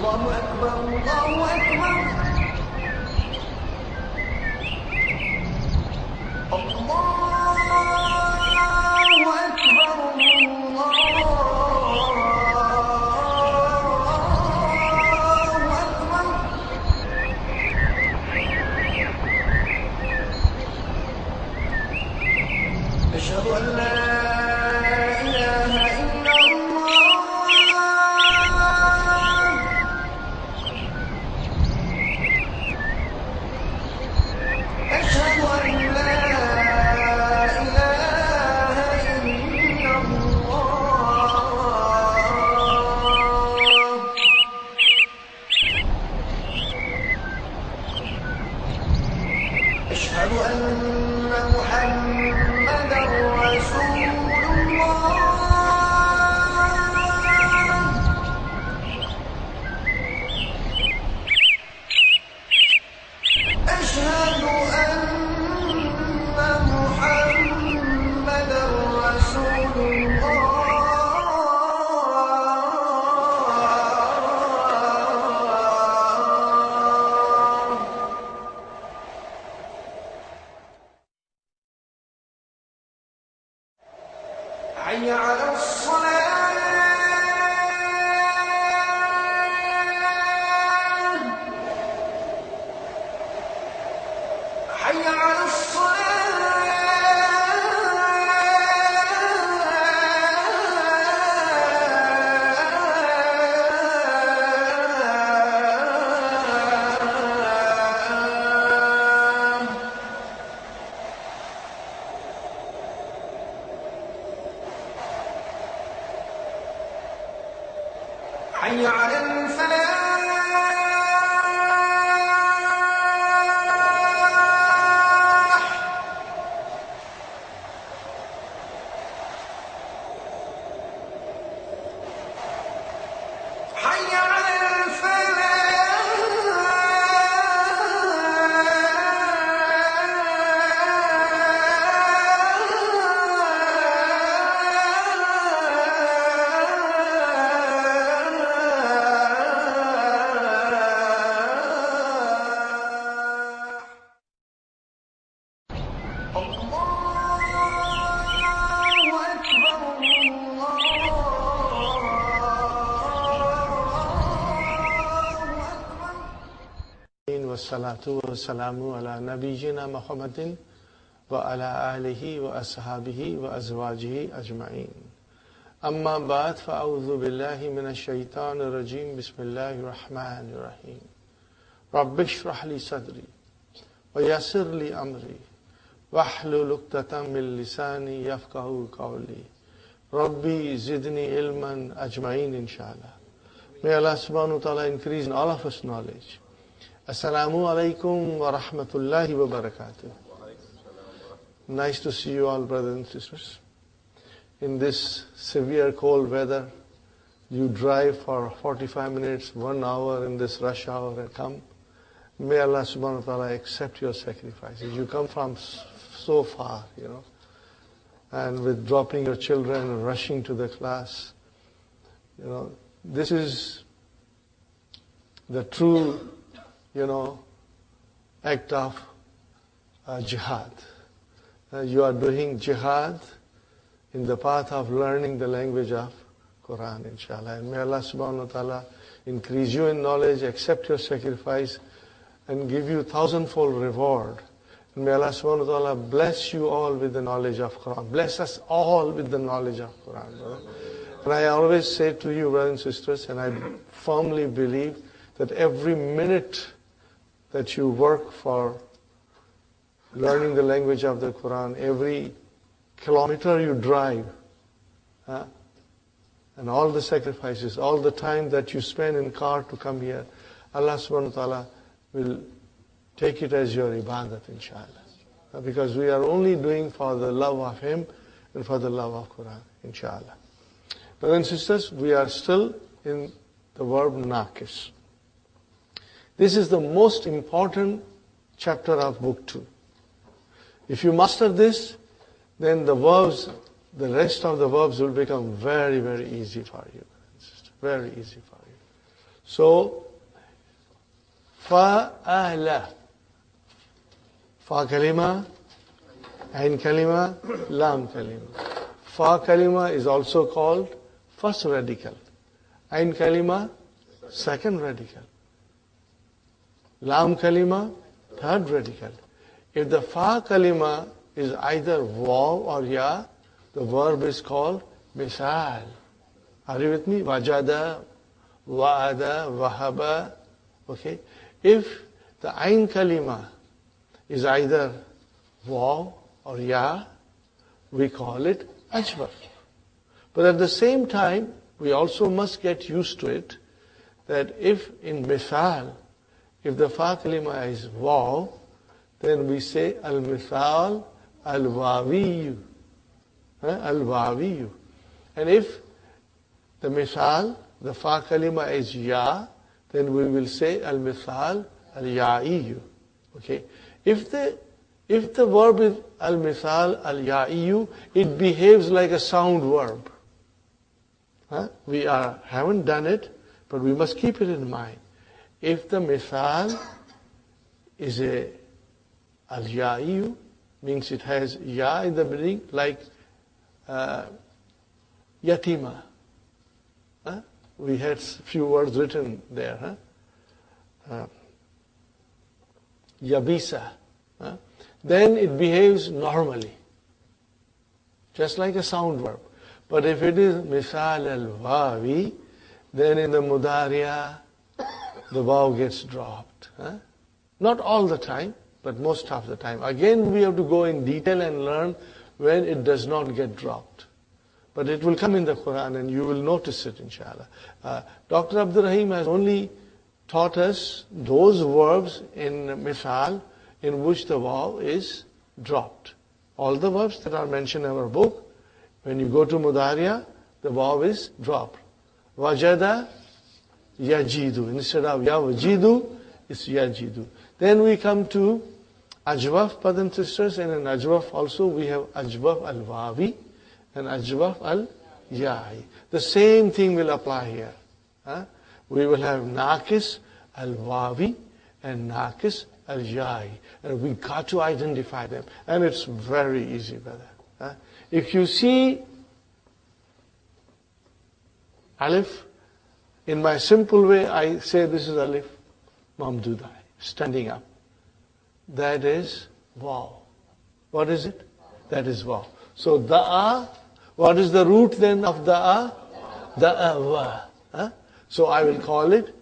الله أكبر الله أكبر أشهد أن لا إله إلا الله أشهد أن لا إله إلا الله أشهد أن محمدا رسول الله أشهد أن محمدا رسول الله حي على الصلاة حي على حي على الفلاح حي على والصلاة والسلام على نبينا محمد وعلى آله وأصحابه وأزواجه أجمعين أما بعد فأعوذ بالله من الشيطان الرجيم بسم الله الرحمن الرحيم رب اشرح لي صدري ويسر لي أمري واحلل عقدة من لساني يفقهوا قولي ربي زدني علما أجمعين inshallah. May Allah subhanahu wa ta'ala increase in all of us knowledge. Assalamu alaikum wa rahmatullahi wa barakatuh. Nice to see you all, brothers and sisters. In this severe cold weather, you drive for 45 minutes, 1 hour in this rush hour and come. May Allah subhanahu wa ta'ala accept your sacrifices. You come from so far, and with dropping your children and rushing to the class. This is the true act of jihad. You are doing jihad in the path of learning the language of Quran, inshallah. And may Allah subhanahu wa ta'ala increase you in knowledge, accept your sacrifice, and give you thousandfold reward. And may Allah subhanahu wa ta'ala bless you all with the knowledge of Quran. Bless us all with the knowledge of Quran, brother. And I always say to you, brothers and sisters, and I firmly believe that every minute that you work for learning the language of the Quran, every kilometer you drive, and all the sacrifices, all the time that you spend in car to come here, Allah subhanahu wa ta'ala will take it as your ibadat, inshallah. Because we are only doing for the love of Him and for the love of Quran, inshallah. Brothers and sisters, we are still in the verb naqis. This is the most important chapter of book 2. If you master this, then the verbs, the rest of the verbs will become very, very easy for you. Very easy for you. So, fa'ala. Fa kalima, ain kalima, lam kalima. Fa kalima is also called first radical. Ain kalima, second radical. Lam kalima, third radical. If the fa kalima is either waw or ya, the verb is called misal. Are you with me? Wajada, wa'ada, wahaba. Okay. If the ain kalima is either waw or ya, we call it ajwaf. But at the same time, we also must get used to it that if in misal, if the fa kalima is waw, then we say al-misal al-wawiyu. Al-wawiyu. And if the misal, the fa kalima is ya, then we will say al-misal al-ya'iyu. Okay. If the verb is al-misal al-ya'iyu, it behaves like a sound verb. We haven't done it, but we must keep it in mind. If the misal is a al-ya'iyu, means it has ya in the beginning, like yatima. We had few words written there. Yabisa. Then it behaves normally, just like a sound verb. But if it is misal al-wawi, then in the mudariya, the waw gets dropped. Not all the time, but most of the time. Again, we have to go in detail and learn when it does not get dropped. But it will come in the Quran and you will notice it, inshallah. Dr. Abdul Rahim has only taught us those verbs in misal in which the waw is dropped. All the verbs that are mentioned in our book, when you go to mudariya, the waw is dropped. Wajada, yajidu. Instead of yawajidu, it's yajidu. Then we come to ajwaf, brothers and sisters, and in ajwaf also we have ajwaf al-wawi and ajwaf al-ya'i. The same thing will apply here. We will have naqis al-wawi and naqis al-ya'i. And we got to identify them. And it's very easy, brother. If you see alif, in my simple way, I say this is alif mamdudai, standing up. That is waw. What is it? That is waw. So da'a, what is the root then of da'a? Da'awa. So I will call it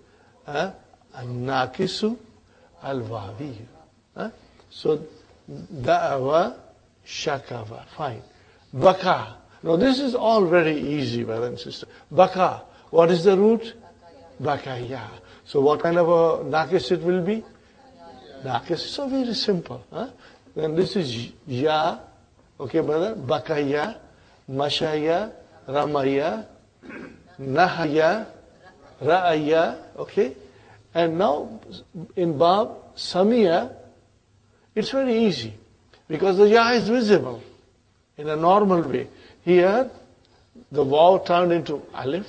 an-naqisu al-wawiyu. So da'awa shakawa. Fine. Baka. Now this is all very easy, brother and sister. Baka. What is the root? Bakaya. So what kind of a naqis it will be? Naqis. So very simple. Then this is ya. Okay, brother. Bakaya, mashaya, ramaya, nahaya, ra'aya. Okay. And now in Bab, Samiya, it's very easy. Because the ya is visible in a normal way. Here, the waw turned into alif.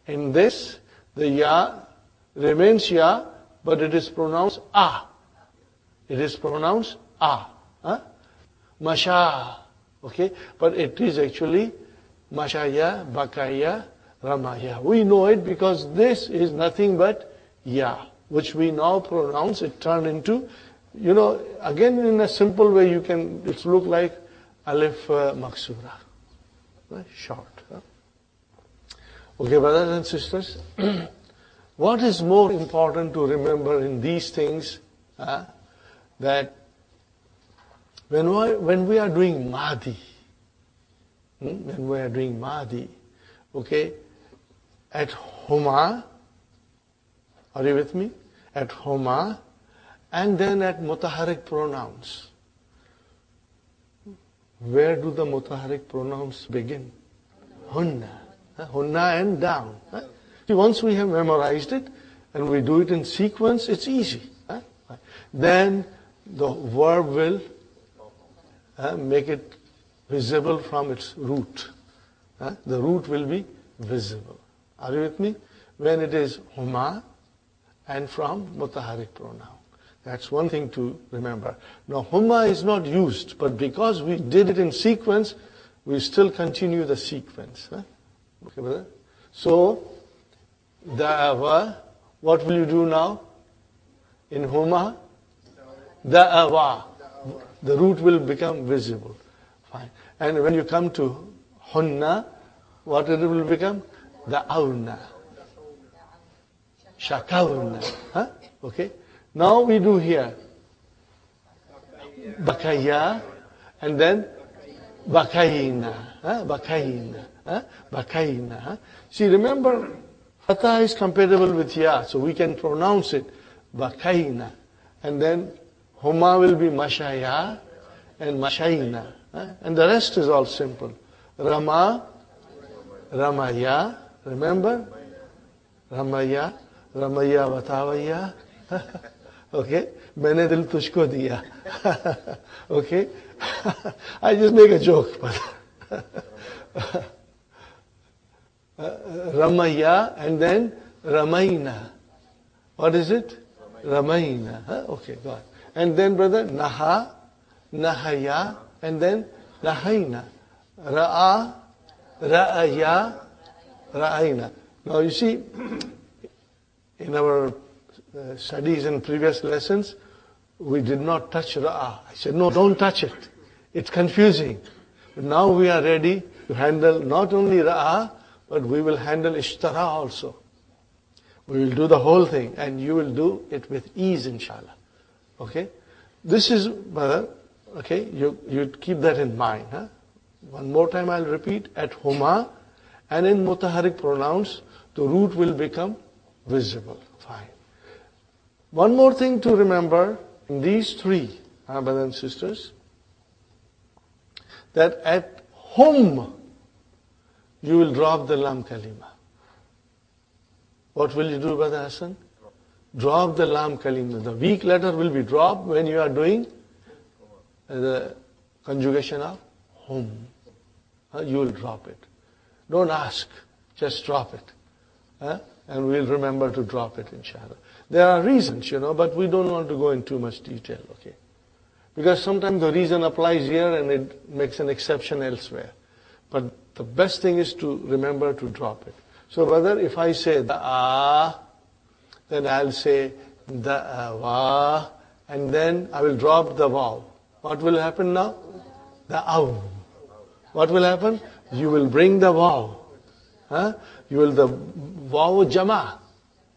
In this, the ya remains ya, but it is pronounced ah. It is pronounced ah. Masha. Okay? But it is actually mashaya, bakaya, ramaya. We know it because this is nothing but ya, which we now pronounce. It turned into, again in a simple way you can, it look like alif maksura. Short. Okay, brothers and sisters, what is more important to remember in these things, that when we are doing Mahdi, okay, at Huma, are you with me? At Huma, and then at mutaharik pronouns. Where do the mutaharik pronouns begin? Hunna. Hunna and down. See, once we have memorized it, and we do it in sequence, it's easy. Then the verb will make it visible from its root. The root will be visible. Are you with me? when it is huma and from mutaharrik pronoun. That's one thing to remember. Now, huma is not used, but because we did it in sequence, we still continue the sequence. Huh? Okay, brother? So, da'awa, what will you do now? In huma, da'awa. The root will become visible. Fine. And when you come to hunna, what it will become? Da'awna. Shakawna. Huh? Okay. Now we do here. Bakaya. And then Bakayina. Huh? Bakayina. Huh? Bakayina. Huh? See, remember, fatha is compatible with ya, so we can pronounce it Bakayina. And then huma will be mashaya and mashayina. Huh? And the rest is all simple. Rama, Ramaya. Remember? Ramaya. Ramaya Vatavaya. Okay? Maine dil tushko diya. Okay? I just make a joke, but Ramaya and then Ramayna. What is it? Ramayna. Huh? Okay, go on. And then, brother, Naha, Nahaya, and then Nahayna. Ra'a, Ra'aya, Ra'ayna. Now you see, in our studies in previous lessons, we did not touch Ra'a. I said, no, don't touch it. It's confusing. But now we are ready to handle not only Ra'a, but we will handle Ishtara also. We will do the whole thing, and you will do it with ease, inshallah. Okay? This is, brother, okay, you keep that in mind. Huh? One more time I'll repeat, at huma and in mutaharrik pronouns, the root will become visible. Fine. One more thing to remember, in these three, brothers and sisters, that at hum, you will drop the lam kalima. What will you do, Brother Hassan? Drop the lam kalima. The weak letter will be dropped when you are doing the conjugation of hum. You will drop it. Don't ask, just drop it. And we'll remember to drop it, inshallah. There are reasons, but we don't want to go in too much detail, okay? Because sometimes the reason applies here and it makes an exception elsewhere. But the best thing is to remember to drop it. So, brother, if I say da'a, then I'll say da'awa, and then I will drop the waw. What will happen now? Da'aw. What will happen? You will bring the waw. You will the waw jama.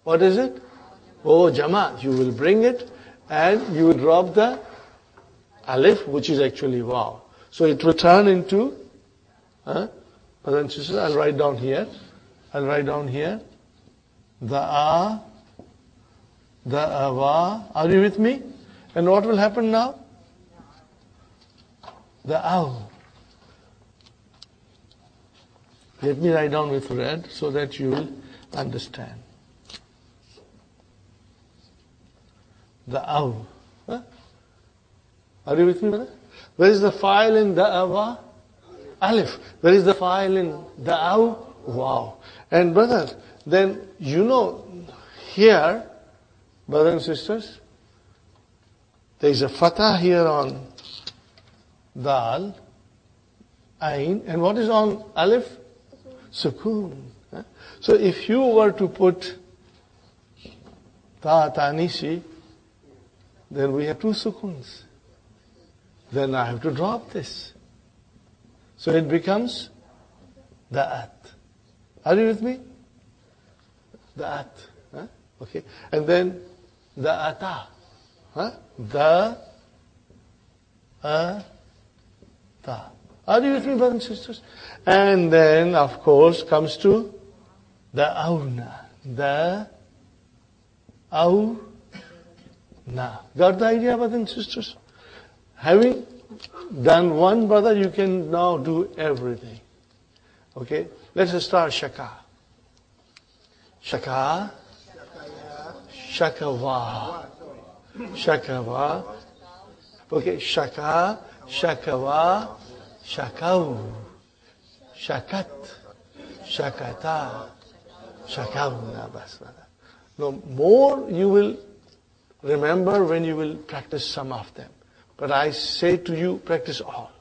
What is it? Oh, jama. You will bring it, and you will drop the alif, which is actually waw. So it will turn into, brothers and sisters, I'll write down here. Da'a, da'awa. Are you with me? And what will happen now? Da'aw. Let me write down with red so that you will understand. Da'aw. Are you with me, brother? Where is the file in da'awa? Alif. Where is the file in da'aw? Wow. And brother, then here, brothers and sisters, there is a fatah here on dal, ain, and what is on alif? Sukoon. So if you were to put ta, tanisi, then we have two sukoons. Then I have to drop this. So it becomes da'at. Are you with me? Da'at. Okay. And then da'ata. Da-a-ta. Are you with me, brothers and sisters? And then, of course, comes to da'awna. Da-aw-na. Got the idea, brothers and sisters? Having done one, brother, you can now do everything. Okay? Let's start shaka. Shaka. Shakawa. Shakawa. Okay, shaka, shakawa, shakaw. Shakat. Shakata. Shakawna basmala. No, more you will remember when you will practice some of them. But I say to you, practice all.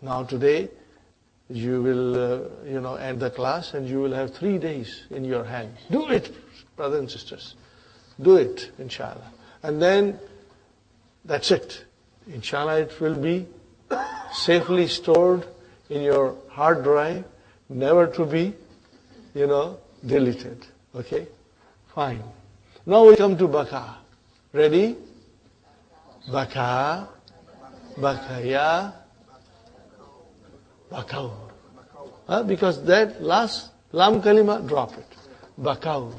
Now today, you will, end the class and you will have 3 days in your hand. Do it, brothers and sisters. Do it, inshallah. And then, that's it. Inshallah, it will be safely stored in your hard drive, never to be, deleted. Okay? Fine. Now we come to Baka. Ready? Baka, Bakaya, Bakau. Because that last lam kalima, drop it. Bakau.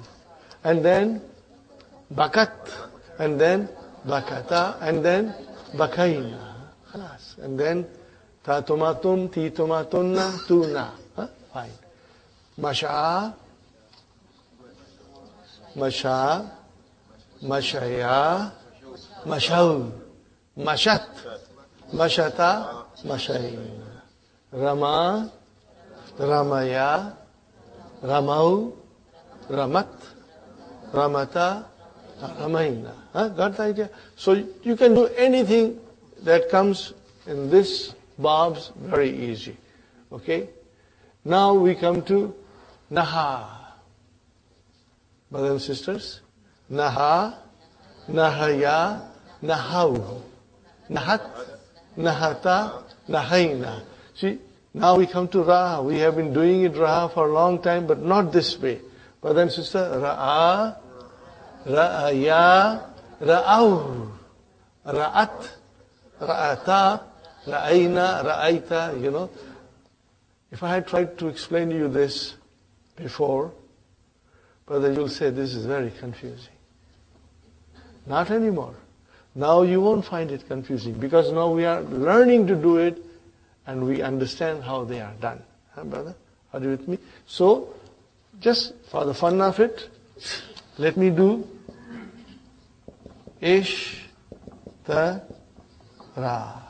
And then Bakat. And then Bakata. And then Bakaina. And then Tatumatum, Titumatunna, Tuna. Fine. Masha, Masha, Mashaya, Mashau, Mashat, Mashata, Mashain. Rama, Ramaya, Ramau, Ramat, Ramata, Ramaina. Got the idea? So you can do anything that comes in this babs very easy. Okay? Now we come to Naha. Brothers and sisters, Naha, Nahaya, Nahau, Nahat, Nahata, Nahaina. See, now we come to Ra. We have been doing it Ra for a long time, but not this way. Brothers and sisters, Ra'a, Ra'aya, Ra'au, Ra'at, Ra'ata, Ra'aina, Ra'aita, If I had tried to explain to you this before, brother, you'll say this is very confusing. Not anymore. Now you won't find it confusing because now we are learning to do it and we understand how they are done. Brother? Are you with me? So, just for the fun of it, let me do Ish, Ta, Ra.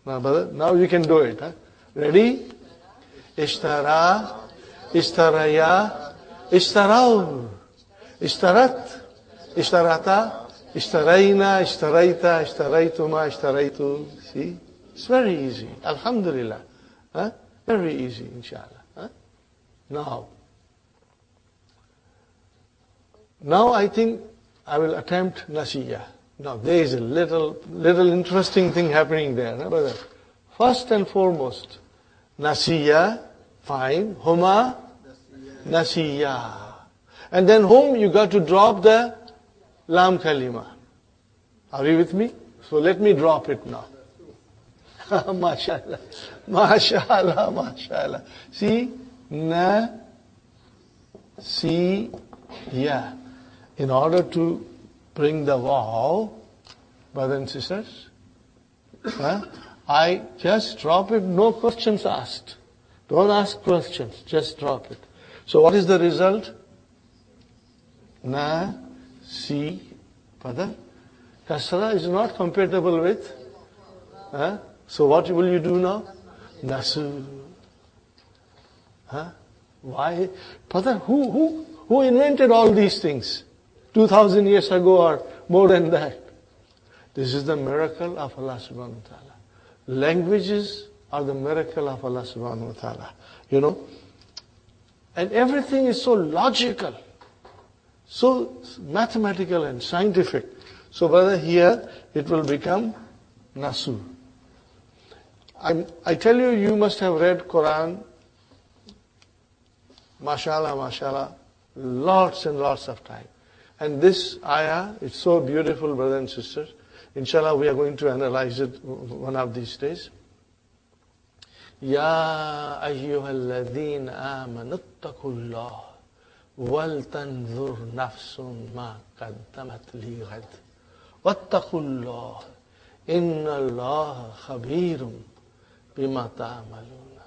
Now, brother, now you can do it. Ready? Ishtara, Ishtaraya, Ishtarau, Ishtarat, Ishtarata, Ishtaraina, Ishtaraita, Ishtaraituma, Ishtaraitu. See? It's very easy. Alhamdulillah. Very easy, inshallah. Now I think I will attempt Nasiya. Now there is a little interesting thing happening there. Brother? First and foremost, Nasiya, fine. Huma, Nasiya. And then whom you got to drop the lam kalima. Are you with me? So let me drop it now. MashaAllah. MashaAllah. MashaAllah. See? Na, si, ya. In order to bring the vav, brothers and sisters, I just drop it, no questions asked. Don't ask questions, just drop it. So what is the result? Na, si, brother. Kasra is not compatible with. So what will you do now? Nasu. Why? Brother, who invented all these things? 2000 years ago or more than that. This is the miracle of Allah subhanahu wa ta'ala. Languages are the miracle of Allah subhanahu wa ta'ala. And everything is so logical, so mathematical and scientific. So brother, here it will become Nasu. I tell you, you must have read Quran, mashallah, mashallah, lots and lots of time. And this ayah, it's so beautiful, brothers and sisters. Inshallah, we are going to analyze it one of these days. Ya ayyuhalladheen amanu attaqullah wal tanzur nafsun ma qaddamat li ghad wattaqullah inna Allah khabirum bima ta'maluna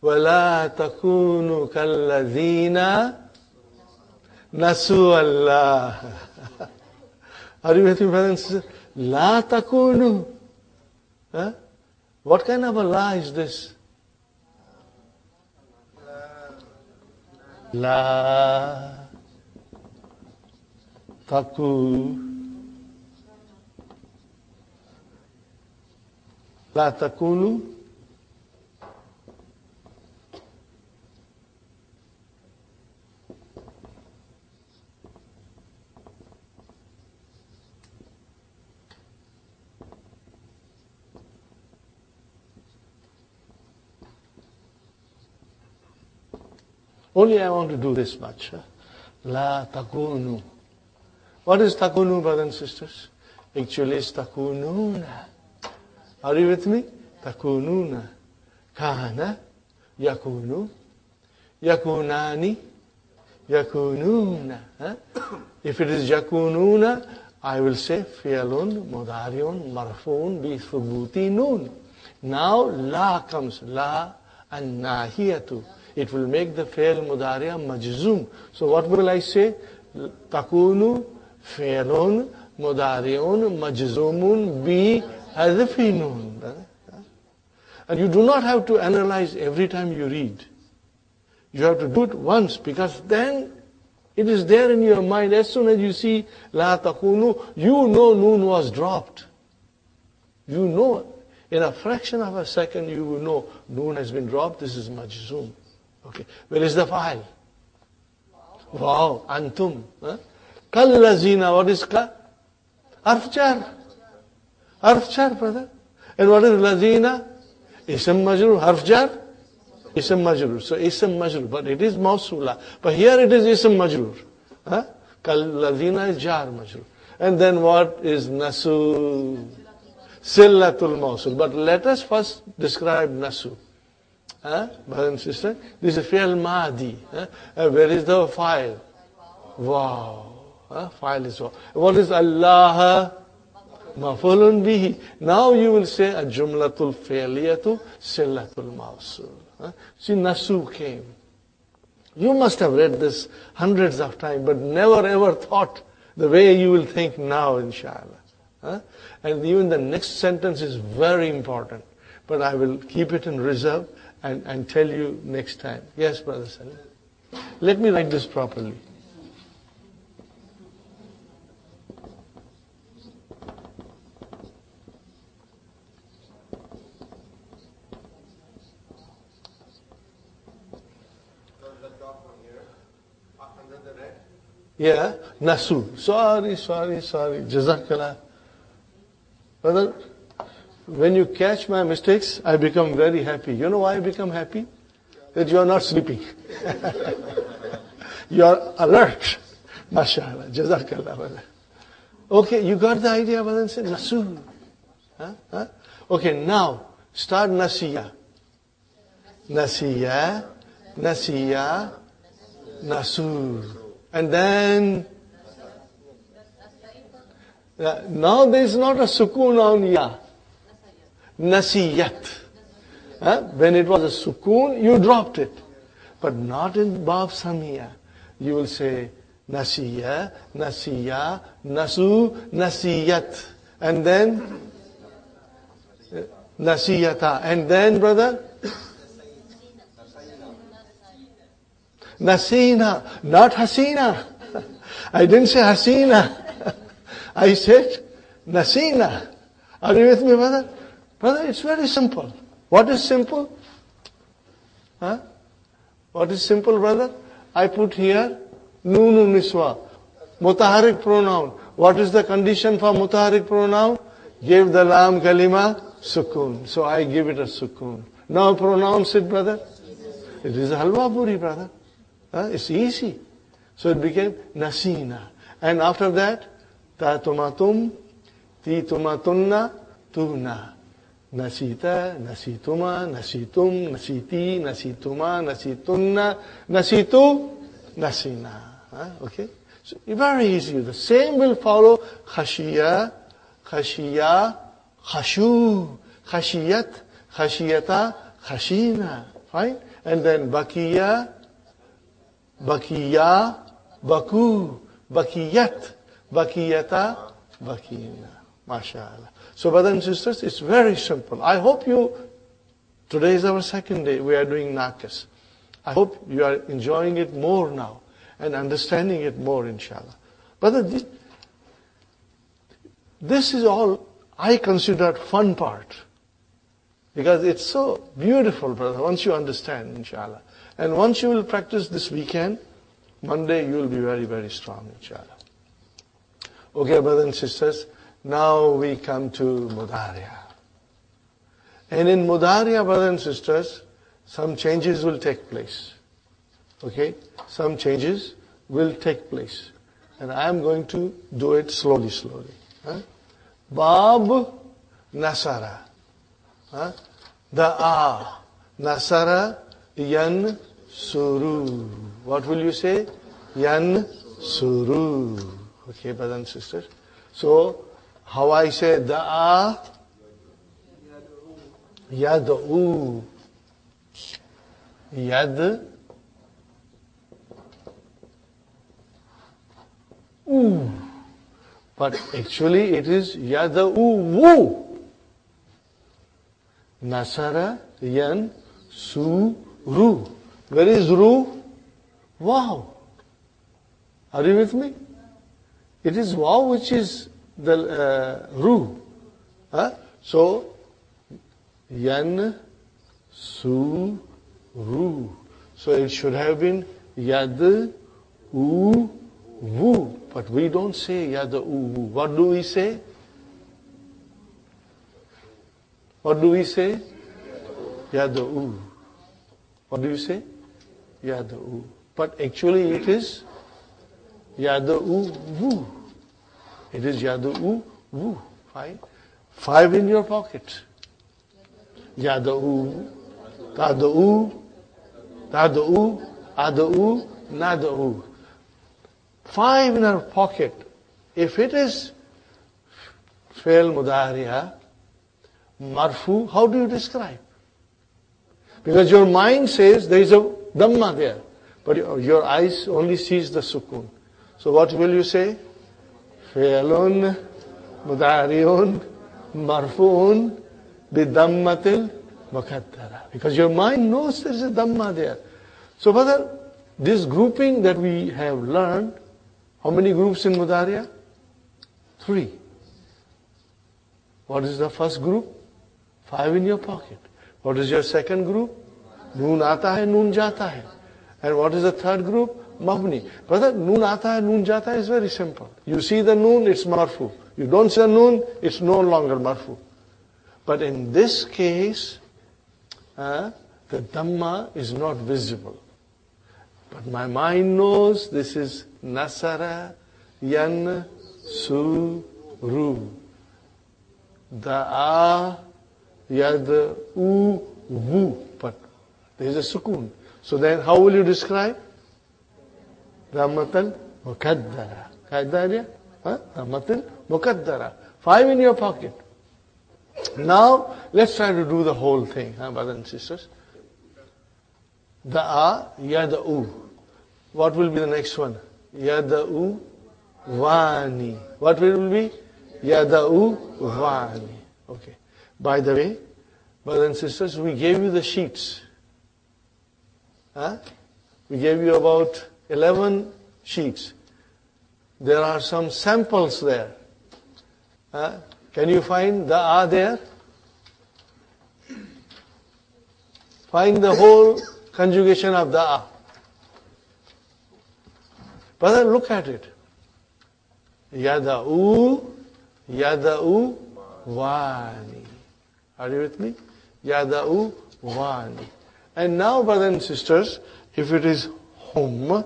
wa la takunu kalladhina nasu Allah. Are you with me, brothers and sisters? La takunu. What kind of a la is this? La taku. La takunu. Only I want to do this much. La takunu. What is takunu, brothers and sisters? Actually, it's takununa. Are you with me? Takununa. Kana. Yakunu. Yakunani. Yakununa. If it is yakununa, I will say fi'alun, mudariun, marfoon, bi thubuti nun. Now la comes. La and nahiyatu. It will make the fi'al mudariya majzoom. So what will I say? Takunu fi'alun mudariun majzoomun bi hadfi nun. And you do not have to analyze every time you read. You have to do it once, because then it is there in your mind. As soon as you see la takunu, you know noon was dropped. You know, in a fraction of a second, you will know noon has been dropped. This is majzoom. Okay. Where is the file? Wow. Antum. Kal lazina. What is ka? Arfchar. Arfchar, brother. And what is lazina? Ism majrur. Harfjar? Ism majrur. So ism majrur. But it is mausula. But here it is ism majrur. Kal lazina is jar majrur. And then what is nasu? Sillatul mausul. But let us first describe nasu. Brother and sister, this is fi'al madi. Where is the file? Wow. File is wow. What is Allah? Mafulun bihi. Now you will say a jumlatul fi'liyatu sillatul mausul. See, nasu came. You must have read this hundreds of times, but never ever thought the way you will think now, inshallah. And even the next sentence is very important. But I will keep it in reserve and tell you next time. Yes, Brother Salim. Let me write this properly. Yeah, nasu. Sorry. Jazakallah. Brother, when you catch my mistakes, I become very happy. You know why I become happy? That you are not sleeping. You are alert. MashaAllah. Jazakallah, brother. Okay, you got the idea, brother, and say nasu. Okay, now start nasiya. Nasiya, nasu. And then, now there is not a sukoon on ya. Nasiyat. When it was a sukoon, you dropped it. But not in Bab Samiya. You will say nasiya, nasu, nasiyat. And then nasiyata. And then, brother, Nasina, not Hasina. I didn't say Hasina. I said Nasina. Are you with me, brother? Brother, it's very simple. What is simple? What is simple, brother? I put here Nunu Niswa. Mutaharik pronoun. What is the condition for mutaharik pronoun? Give the lam kalima sukun. So I give it a sukun. Now pronounce it, brother. It is a halwa puri, brother. It's easy. So it became nasina. And after that, ta tumatum, ti tumatunna, tuna. Nasita, nasituma, nasitum, nasiti, nasituma, nasitunna, nasitu, nasina. Okay? So very easy. The same will follow khashiya, khashiya, khashu, khashiyat, khashiyata, khashina. Fine? And then bakiya, bakiya, baku, bakiyat, bakiyata, bakina. MashaAllah. So brothers and sisters, it's very simple. I hope today is our second day, we are doing nakas. I hope you are enjoying it more now and understanding it more, inshallah. But this is all I consider fun part. Because it's so beautiful, brother, once you understand, inshallah. And once you will practice this weekend, Monday you will be very, very strong, inshallah. Okay, brothers and sisters, now we come to Mudariya. And in Mudariya, brothers and sisters, some changes will take place. Okay? Some changes will take place. And I am going to do it slowly, slowly. Bab Nasara. The Nasara Yan Suru. What will you say? Yan Suru. Okay, brothers and sisters. So, how I say the Yad'u. Yad. But actually it is Yad'u. Nasara Yan Suru. Where is Ru? Wow. Are you with me? It is Wow which is the Ru. So, Yan Su Ru. So it should have been Yad U Wu. But we don't say Yad U Wu. What do we say? What do we say? Yad U. What do you say? Yad U. But actually it is Yad U Wu. It is Yad U Wu. Fine. 5 in your pocket. Yad'u, Tad'u, Tad'u, Ad'u, Nad'u. 5 in our pocket. If it is Fi'l Mudariya, Marfu, how do you describe? Because your mind says there is a Dhamma there, but your eyes only sees the Sukun. So what will you say? Fi'lun Mudariun Marfu'un Bidhammatil Muqaddara. Because your mind knows there is a Dhamma there. So brother, this grouping that we have learned, how many groups in Mudariya? 3. What is the first group? 5 in your pocket. What is your second group? Noon aata hai, noon jata hai. And what is the third group? Mabni. Brother, noon aata hai, noon jata hai is very simple. You see the noon, it's marfu. You don't see the noon, it's no longer marfu. But in this case, the Dhamma is not visible. But my mind knows this is Nasara Yan Suru. Da'a Yad U Wu. But there is a Sukun. So then how will you describe? Dhammatal Muqaddara. Qaidariya? Dhammatal Muqaddara. 5 in your pocket. Now, let's try to do the whole thing, brothers and sisters. Da'a, Yad'u. What will be the next one? Yad'u Wani. What will be? Yad'u Wani. Okay. By the way, brothers and sisters, we gave you the sheets. We gave you about 11 sheets. There are some samples there. Can you find the A there? Find the whole conjugation of the A. Brother, look at it. Yada'u, Yada'u, Wani. Are you with me? Yada'u, Wani. And now, brothers and sisters, if it is hum,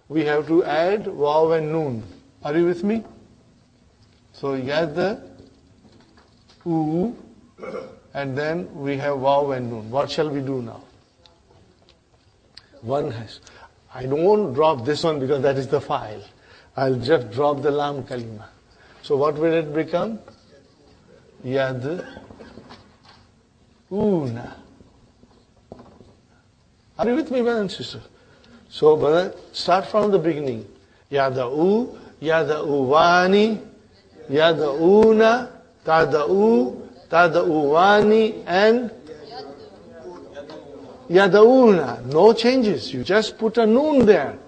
we have to add waw and noon. Are you with me? So, Yada'u, and then we have waw and noon. What shall we do now? One has. I don't want to drop this one because that is the file. I'll just drop the lam kalima. So what will it become? Yad una. Are you with me, brothers and sisters? So, brother, start from the beginning. Yada'u, Yada'u Wani, Yada'una, Tada'u, Tada'u Wani, and yada'una. No changes. You just put a noon there.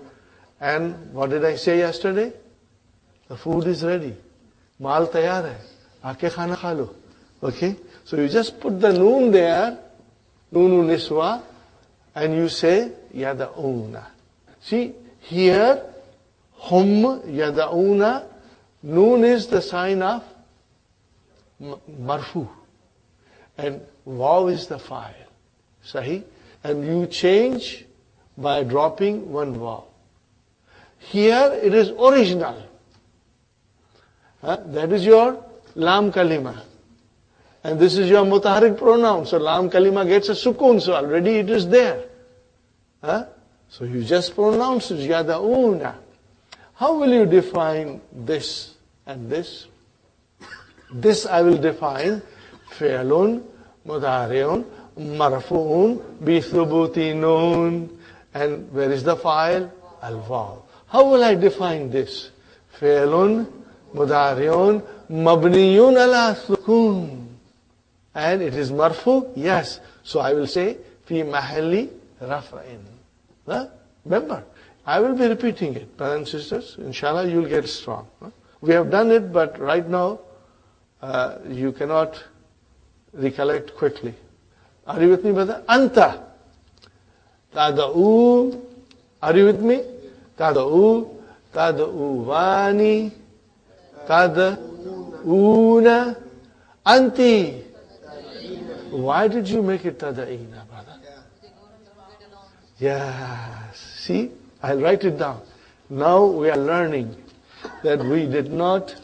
And what did I say yesterday? The food is ready. Maal tayar hai. Aake khana kha lo. Okay? So you just put the noon there, noonu niswa, and you say yada'una. See, here, hum yada'una, noon is the sign of marfu. And waw is the fa'il. Sahi? And you change by dropping one waw. Here it is original. That is your lam kalima. And this is your mutaharik pronoun. So lam kalima gets a sukun. So already it is there. So you just pronounce it, yada'una. How will you define this and this? This I will define fi'lun, mudari'un, marfu'un, bi thubuti noon. And where is the file? Al-waw. How will I define this? Fi'lun, mudari'un, mabniyun ala sukun. And it is marfu? Yes. So I will say, fi mahalli raf'in. Remember, I will be repeating it, brothers and sisters. Inshallah, you will get strong. We have done it, but right now, you cannot recollect quickly. Are you with me, brother? Anta. Tada'u. Are you with me? Tada'u. Tada'uwani. Tada'una. Anti. Why did you make it tada'ina, brother? Yes. See, I'll write it down. Now we are learning that we did not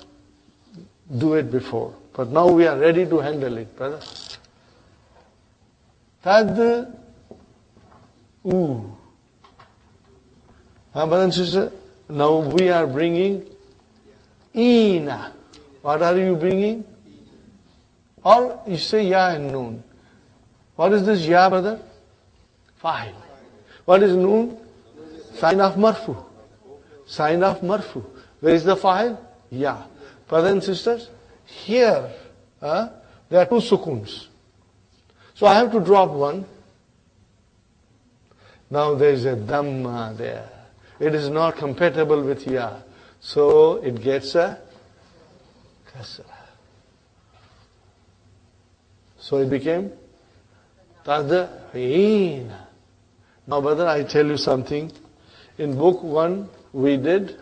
do it before. But now we are ready to handle it, brother. Tad-u. Brother and sister, now we are bringing ina. What are you bringing? Or you say ya and noon. What is this ya, brother? Fa'il. What is noon? Sign of marfu. Sign of marfu. Where is the fa'il? Ya. Brothers and sisters, here there are two sukuns. So I have to drop one. Now there is a dhamma there. It is not compatible with ya. So it gets a kasra. So it became tad'ina. Now brother, I tell you something. In book 1 we did,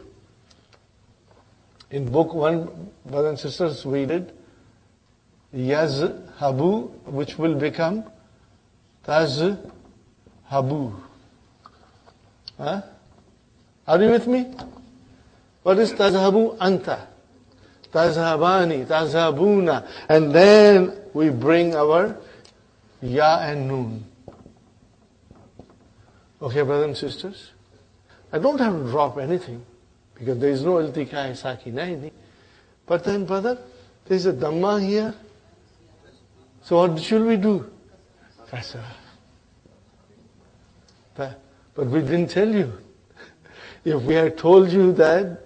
brothers and sisters, we did yazhabu, which will become tazhabu. Are you with me? What is tazhabu? Anta. Tazhabani, tazhabuna. And then we bring our ya and noon. Okay, brothers and sisters? I don't have to drop anything because there is no iltiqa sakina. But then, brother, there is a dhamma here. So what should we do? Kasra. But we didn't tell you. If we had told you that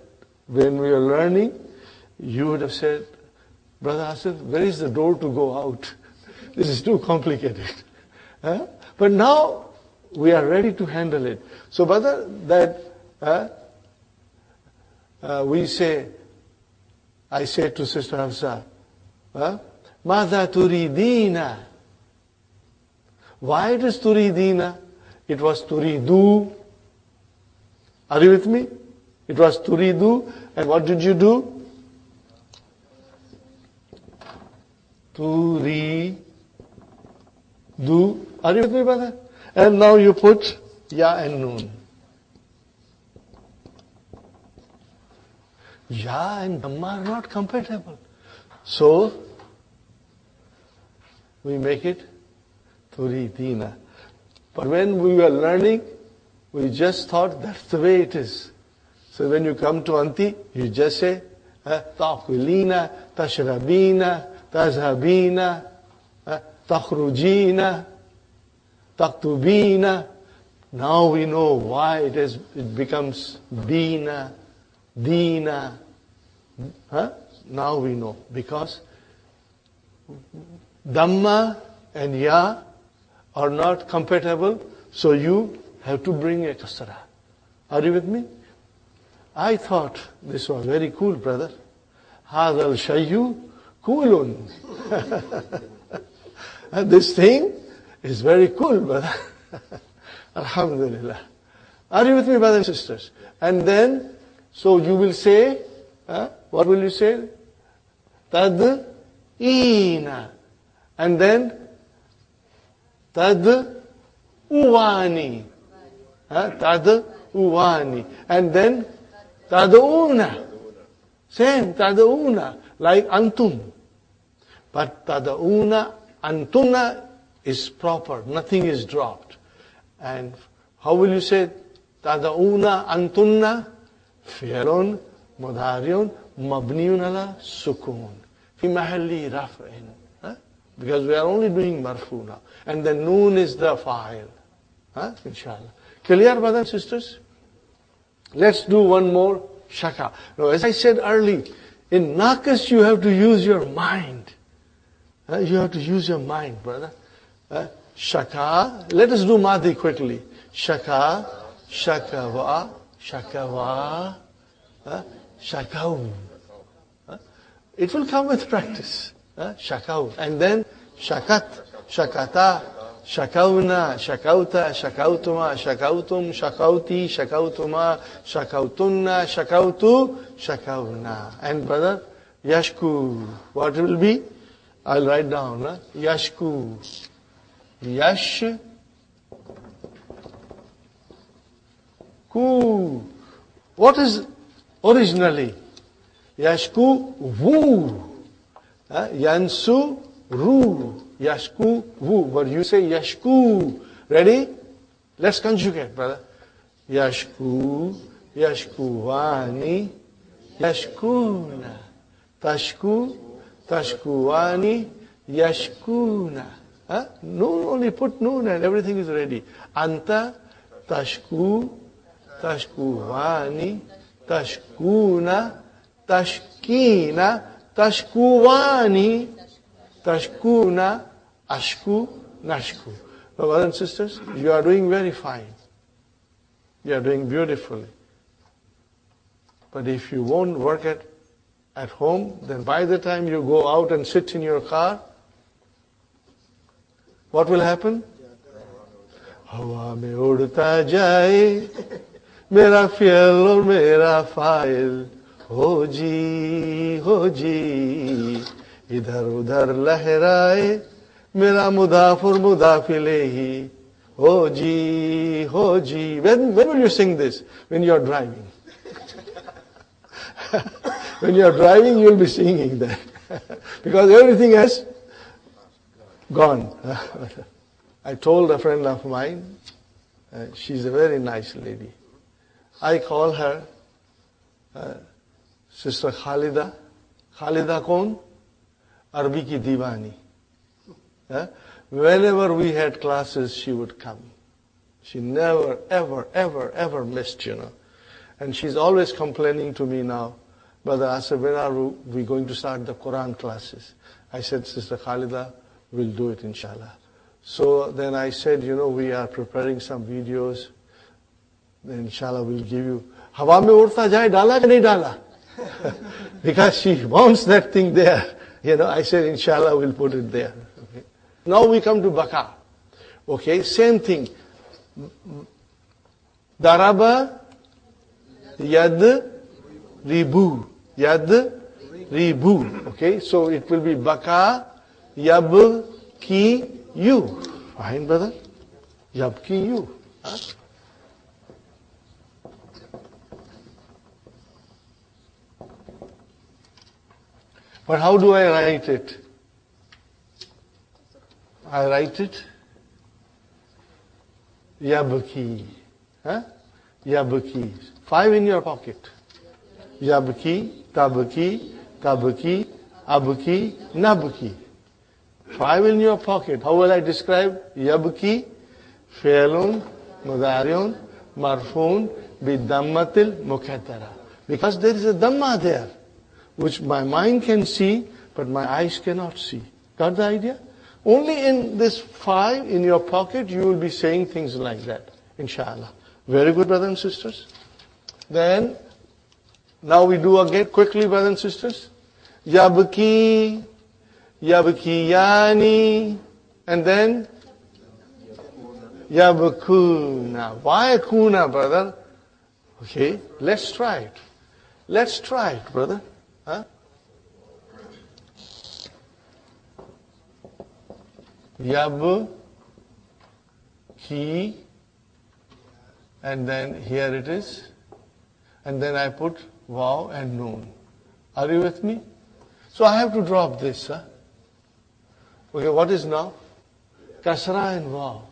when we were learning, you would have said, Brother Asif, where is the door to go out? This is too complicated. But now we are ready to handle it. So brother, that I say to Sister Hafsa, Mada turidina. Why it is turidina? It was turidu. Are you with me? It was turidu. And what did you do? Turidu. Are you with me, brother? And now you put ya and noon. Ya and dhamma are not compatible. So, we make it turidina. But when we were learning, we just thought that's the way it is. So when you come to anti, you just say, ta'kulina, tashrabina, tazhabina, takhrujina, taktubina. Now we know why it becomes dina, dina. Now we know. Because dhamma and ya are not compatible, so you have to bring a kasra. Are you with me? I thought this was very cool, brother. Hadal shayyu coolun. And this thing is very cool, brother. Alhamdulillah. Are you with me, brothers and sisters? And then, so you will say, what will you say? Tad'ina. And then, tad'uwani. Tad'uwani. And then, tad'una. Same, tad'una. Like antum. But tad'una, antuna is proper. Nothing is dropped. And how will you say tad'una antunna? Fi'lun mudhari'un mabniun ala sukun. Fi mahalli raf'in. Because we are only doing marfu now. And the noon is the fa'il. Inshallah. Clear, brothers and sisters? Let's do one more shaka. Now, as I said earlier, in naqas you have to use your mind. You have to use your mind, brother. Shaka. Let us do madhi quickly. Shaka, shakawa, shakawa, shakaw. It will come with practice. Shakaw. And then shakat, shakata, shakawna, shakauta, shakautuma, shakautum, shakauti, shakautuma, shakautunna, shakautu, shakawna. And brother, yashku. What will be? I'll write down. Yashku. Yash. Ku. What is originally? Yashku vu. Yansu ru. Yashku vu. But you say yashku. Ready? Let's conjugate, brother. Yashku. Yashkuwani. Yashkuna. Tashku. Tashkuwani. Yashkuna. Noon, only put noon and everything is ready. Anta. Tashku. Tashkuwani. Tashkuna. Tashkina. Tashkuwani. Tashkuna. Ashku. Nashku. Now, brothers and sisters, you are doing very fine. You are doing beautifully. But if you won't work at home, then by the time you go out and sit in your car, what will happen? Hawa mein udta jaye, mera fi'l aur mera fa'il, ho ji, idhar udhar lehraye, mera mudaf aur mudaf ilayhi, ho ji. When will you sing this? When you are driving. When you are driving, you will be singing that. Because everything has gone. I told a friend of mine, she's a very nice lady. I call her Sister Khalida. Khalida kaun? Arabi ki Diwani. Whenever we had classes, she would come. She never, ever missed, And she's always complaining to me now, Brother Asif, when are we going to start the Quran classes? I said, Sister Khalida, we'll do it, inshallah. So then I said, we are preparing some videos. Then inshallah we'll give you. Hawa mein udta jaye, dala ke nahi dala? Because she wants that thing there. I said, inshallah we'll put it there. Okay. Now we come to baka. Okay, same thing. Daraba, yad, ribu. Yad, ribu. Okay, so it will be baka, yab, ki, you. Fine, brother? Yab, ki, you. But how do I write it? I write it yabki. Yabki. 5 in your pocket. Yabki, tabki, kabki, abki, nabki. 5 in your pocket. How will I describe? Yabki, fi'lun, mudari'un, marfun, bidammatil mukaddara. Because there is a dhamma there, which my mind can see, but my eyes cannot see. Got the idea? Only in this 5 in your pocket you will be saying things like that, inshallah. Very good, brothers and sisters. Then, now we do again quickly, brothers and sisters. Yabki, yabkiyani, and then yabkuna. Why kuna, brother? Okay, let's try it. Let's try it, brother. Huh? Yabki, and then here it is. And then I put waw and noon. Are you with me? So I have to drop this. Huh? Okay, what is now? Kasra and waw.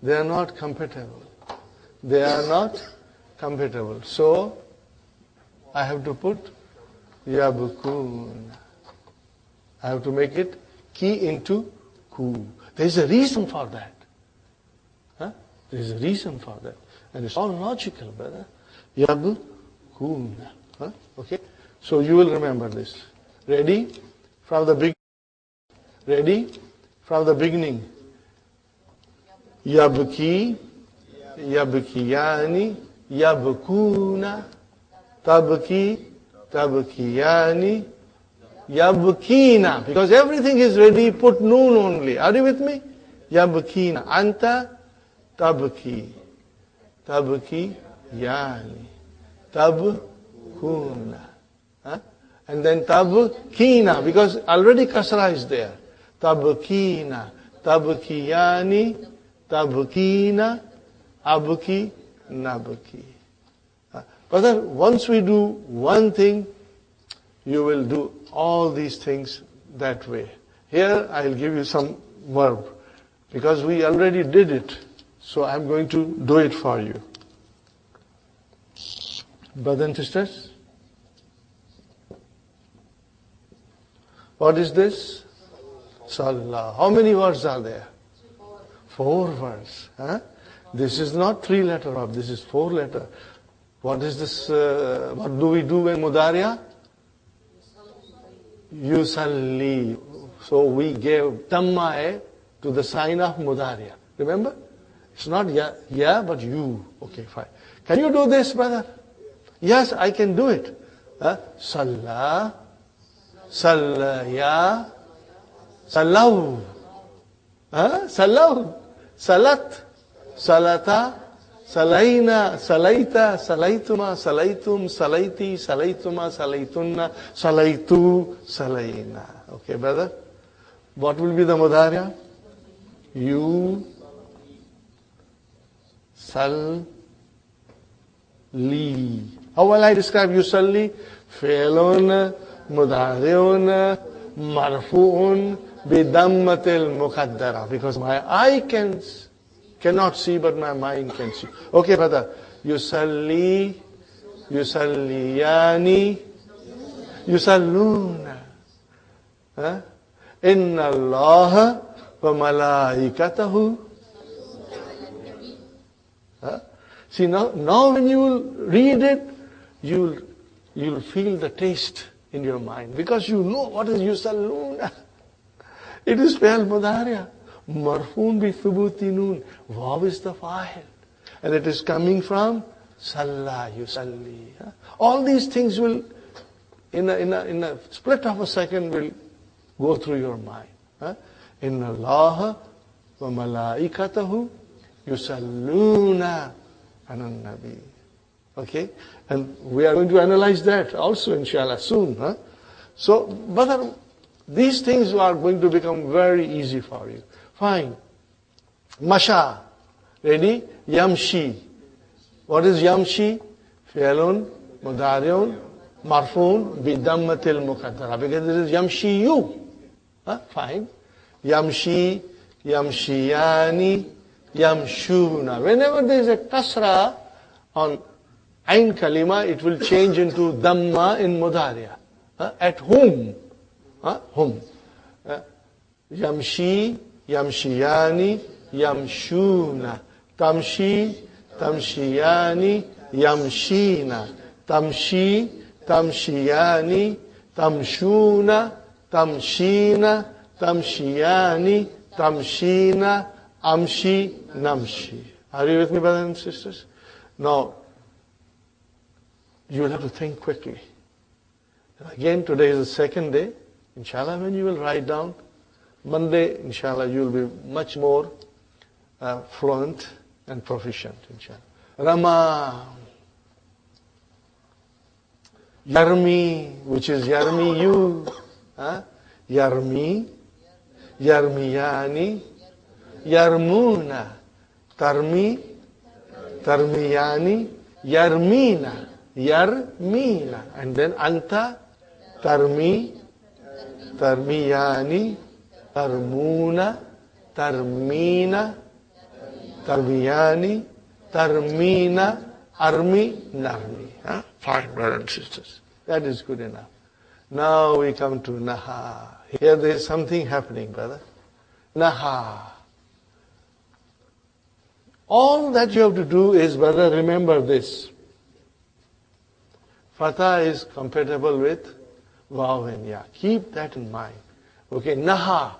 They are not compatible. They are not compatible. So I have to put yabkun. I have to make it ki into ku. There is a reason for that. Huh? There is a reason for that. And it's all logical, brother. Yabkun. Huh? Okay? So you will remember this. Ready? From the beginning. Ready? From the beginning. Yabki, yabkiyani, yabkuna, tabki, tabkiyani, yabkina. Because everything is ready, put noon only. Are you with me? Yabkina. Anta, tabki, tabki, yani, tabkuna. Huh? And then tabkina, because already kasra is there. Tabkina, tabkiyani, tabkina, abki, nabki. But once we do one thing, you will do all these things that way. Here I'll give you some verb, because we already did it. So I'm going to do it for you. Brothers and sisters, what is this? Salah. How many words are there? 4 words. Huh? This is not 3-letter verb, this is 4-letter. What is this? What do we do in Mudariya? Yusalli. So we gave tamma to the sign of Mudariya. Remember? It's not ya, but you. Okay, fine. Can you do this, brother? Yes, I can do it. Salla, sallaya, sallaw. Sallaw, salat, salata, salaina, salaita, salaituma, salaitum, salaiti, salaituma, salaitunna, salaitu, salaina. Okay, brother? What will be the Mudariya? You, sal, li. How will I describe yusalli? Fi'lun, mudari'un, marfu'un, bidammatil muqaddara. Because my eye cannot see, but my mind can see. Okay, brother. Yusalli, yusalliyani, yusalluna. Inna Allah wa malaikatahu. See, now when you will read it, you'll feel the taste in your mind. Because you know what is yusalluna. It is fi'l mudariya. Marfoon bi thubuti noon. Waw is the fa'il. And it is coming from salla, yusalli. All these things will, in a split of a second, will go through your mind. Inna Allah wa malaikatahu yusalluna ala nabi. Okay? And we are going to analyze that also, inshallah, soon. So, brother, these things are going to become very easy for you. Fine. Masha. Ready? Yamshi. What is yamshi? Fi'lun, mudari'un, marfoon, bidammatil muqaddara. Because this is yamshi you. Fine. Yamshi, yamshiyani, yamshuna. Whenever there is a kasra on ain kalima, it will change into damma in mudariya. At whom? Whom? Yamshi, yamshiyani, yamshuna. Tamshi, tamshiyani, yamshina. Tamshi, tamshiyani, tamshuna, tamshina, tamshiyani, tamshina, amshi, namshi. Are you with me, brothers and sisters? Now, you will have to think quickly. And again, today is the second day. Inshallah, when you will write down, Monday, inshallah, you will be much more fluent and proficient, inshallah. Rama, Yarmi, which is Yarmi you, Yarmi, Yarmiyani, Yarmuna, Tarmi, Tarmiyani, Yarmina, Yarmina, and then Anta, Tarmi, Tarmiyani, Tarmuna, Tarmina, Tarmiyani, Tarmina, Armi, Narmi. Fine, brothers and sisters. That is good enough. Now we come to Naha. Here there is something happening, brother. Naha. All that you have to do is, brother, remember this. Fatha is compatible with Vav and Ya. Keep that in mind. Okay, Naha.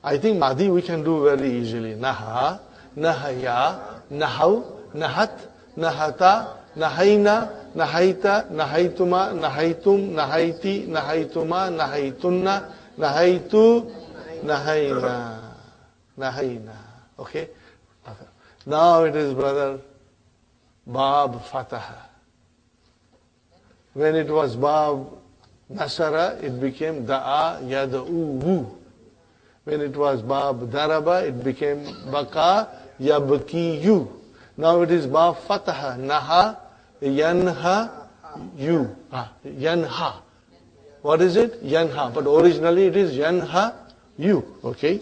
I think Madi we can do very easily. Naha, Nahaya, Nahav, Nahat, Nahata, Nahaina, Nahaita, Nahaituma, Nahaitum, Nahaiti, Nahaituma, Nahaitunna, Nahaitu, Nahaina, Nahaina. Okay? Now it is, brother, Bab Fataha. When it was Bab Nasara, it became Da'a Yada'u. When it was Bab Daraba, it became Baka Yabkiyu. Now it is Bab Fataha. Naha Yanha You. Yanha. What is it? Yanha. But originally it is Yanha You. Okay?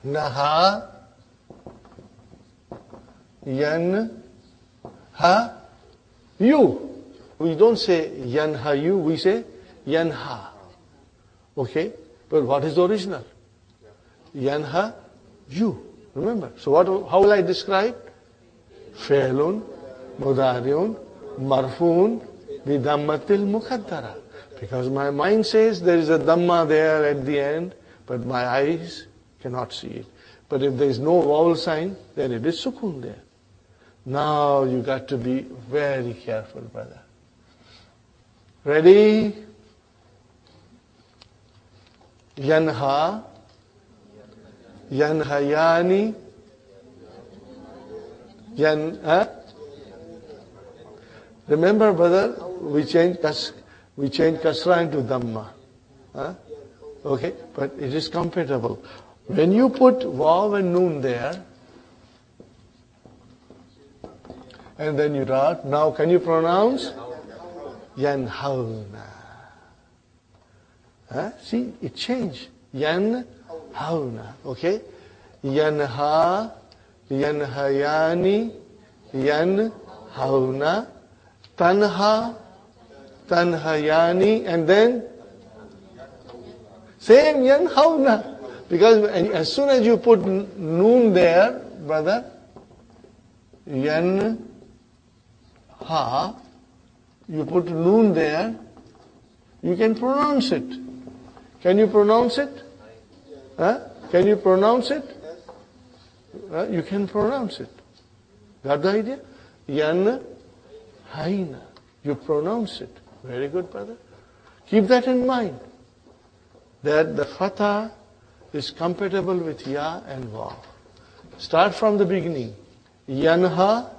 Naha Yanha You. We don't say Yanha You, we say Yanha. Okay? But what is the original? Yanha You. Remember? So how will I describe? Fi'lun, Mudariun, Marfuun, Bidammatil Muqaddara. Because my mind says there is a Dhamma there at the end, but my eyes cannot see it. But if there is no vowel sign, then it is Sukun there. Now you got to be very careful, brother. Ready? Yanha, Yanhayani, Remember, brother, we change kasra into dhamma. Okay, but it is compatible. When you put vav and noon there, and then you write, now can you pronounce? Yanhauna. See, it changed. Yanhauna. Okay? Yanha, Yanhayani, Yanhauna, Tanha, Tanhayani, and then same Yanhauna. Because as soon as you put noon there, brother, Yanha, you put noon there, you can pronounce it. Can you pronounce it? Can you pronounce it? You can pronounce it. Got the idea? Yan Haina. You pronounce it. Very good, brother. Keep that in mind. That the Fatha is compatible with Ya and Vav. Start from the beginning. Yanha,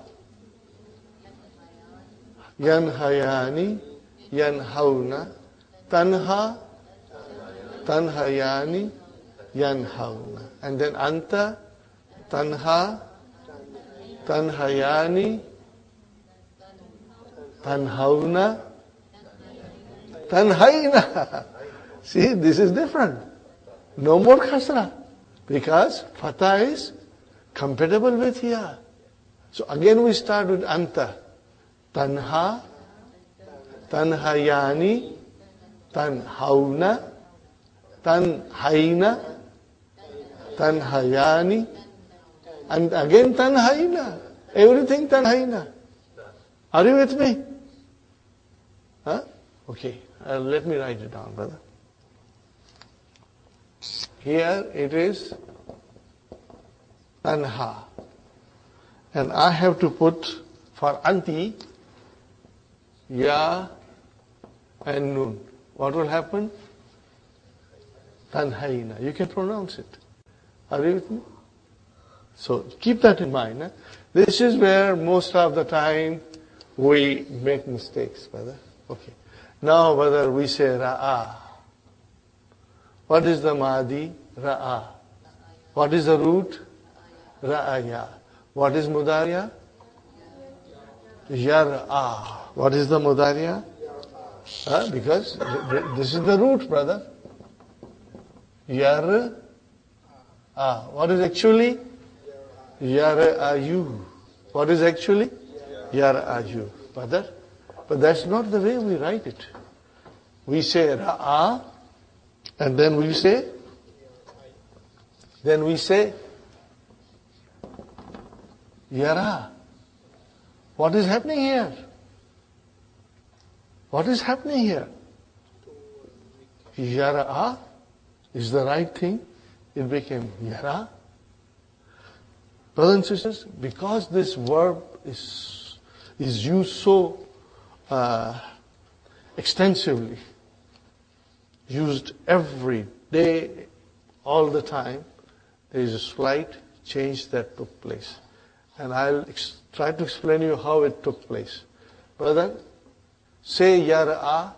Yanhayani, Yanhauna, Tanha, Tanhayani, Yanhauna. And then Anta, Tanha, Tanhayani, Tanhauna, Tanhaina. See, this is different. No more kasra. Because Fatha is compatible with Ya. So again we start with Anta. Tanha, Tanhayani, Tanhauna, Tanhaina, Tanhayani, and again Tanhaina. Everything Tanhaina. Are you with me? Okay. Let me write it down, brother. Here it is tanha. And I have to put for anti, ya and nun. What will happen? Tanhaina. You can pronounce it. Are you with me? So keep that in mind. This is where most of the time we make mistakes, brother. Okay. Now, brother, we say ra'a. What is the Mahdi? Ra'a. What is the root? Ra'aya. What is Mudariya? Yar'a. What is the Mudariya? Because this is the root, brother. Yar'a. What is actually? Yar'ayu. What is actually? Yar'ayu. Brother? But that's not the way we write it. We say ra'a, and then we say yara. What is happening here? What is happening here? Yara'a is the right thing. It became yara. Brothers and sisters, because this verb is used so extensively, used every day, all the time, there is a slight change that took place. And I'll try to explain you how it took place. Brother, say yara'a.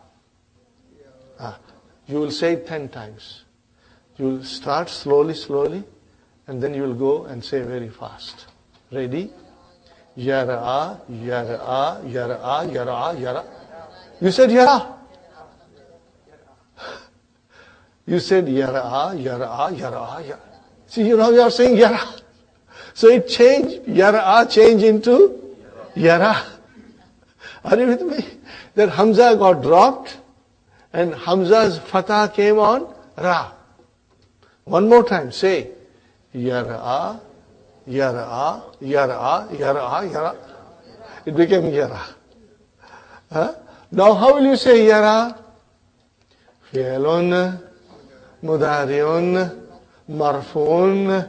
You will say it 10 times. You will start slowly, and then you will go and say very fast. Ready? Yara'a, yara'a, yara'a, yara'a, yara. You said yara. You said yara'a, yara'a, yara'a, yara. See, you are saying yara. So it changed, yara'a changed into yara. Are you with me? That Hamza got dropped, and Hamza's fatah came on ra. One more time, say yara'a, yara'a, yara'a, yara'a, yara. It became yara. Now how will you say yara? Fi'lun, mudari'un, marfu'un,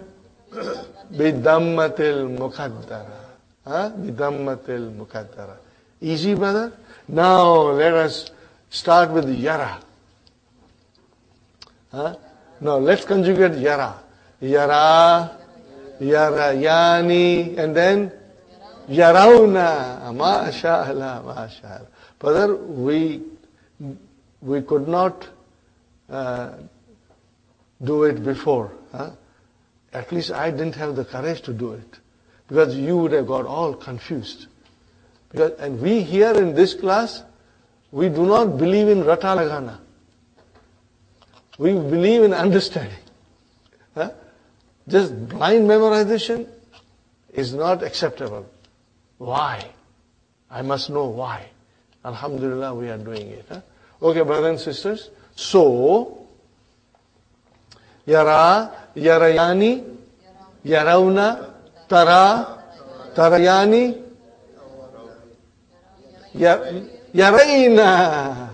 bidammatil muqaddara. Bidammatil muqaddara. Easy, brother? Now let us start with yara. Now let's conjugate yara. Yara, yarayani, and then yarawna. MashaAllah, MashaAllah. Brother, we could not do it before. At least I didn't have the courage to do it. Because you would have got all confused. And we here in this class, we do not believe in rata lagana. We believe in understanding. Just blind memorization is not acceptable. Why? I must know why. Alhamdulillah, we are doing it. Okay, brothers and sisters. So, yara, yarayani, yarawna, tara, tarayani, yarayna.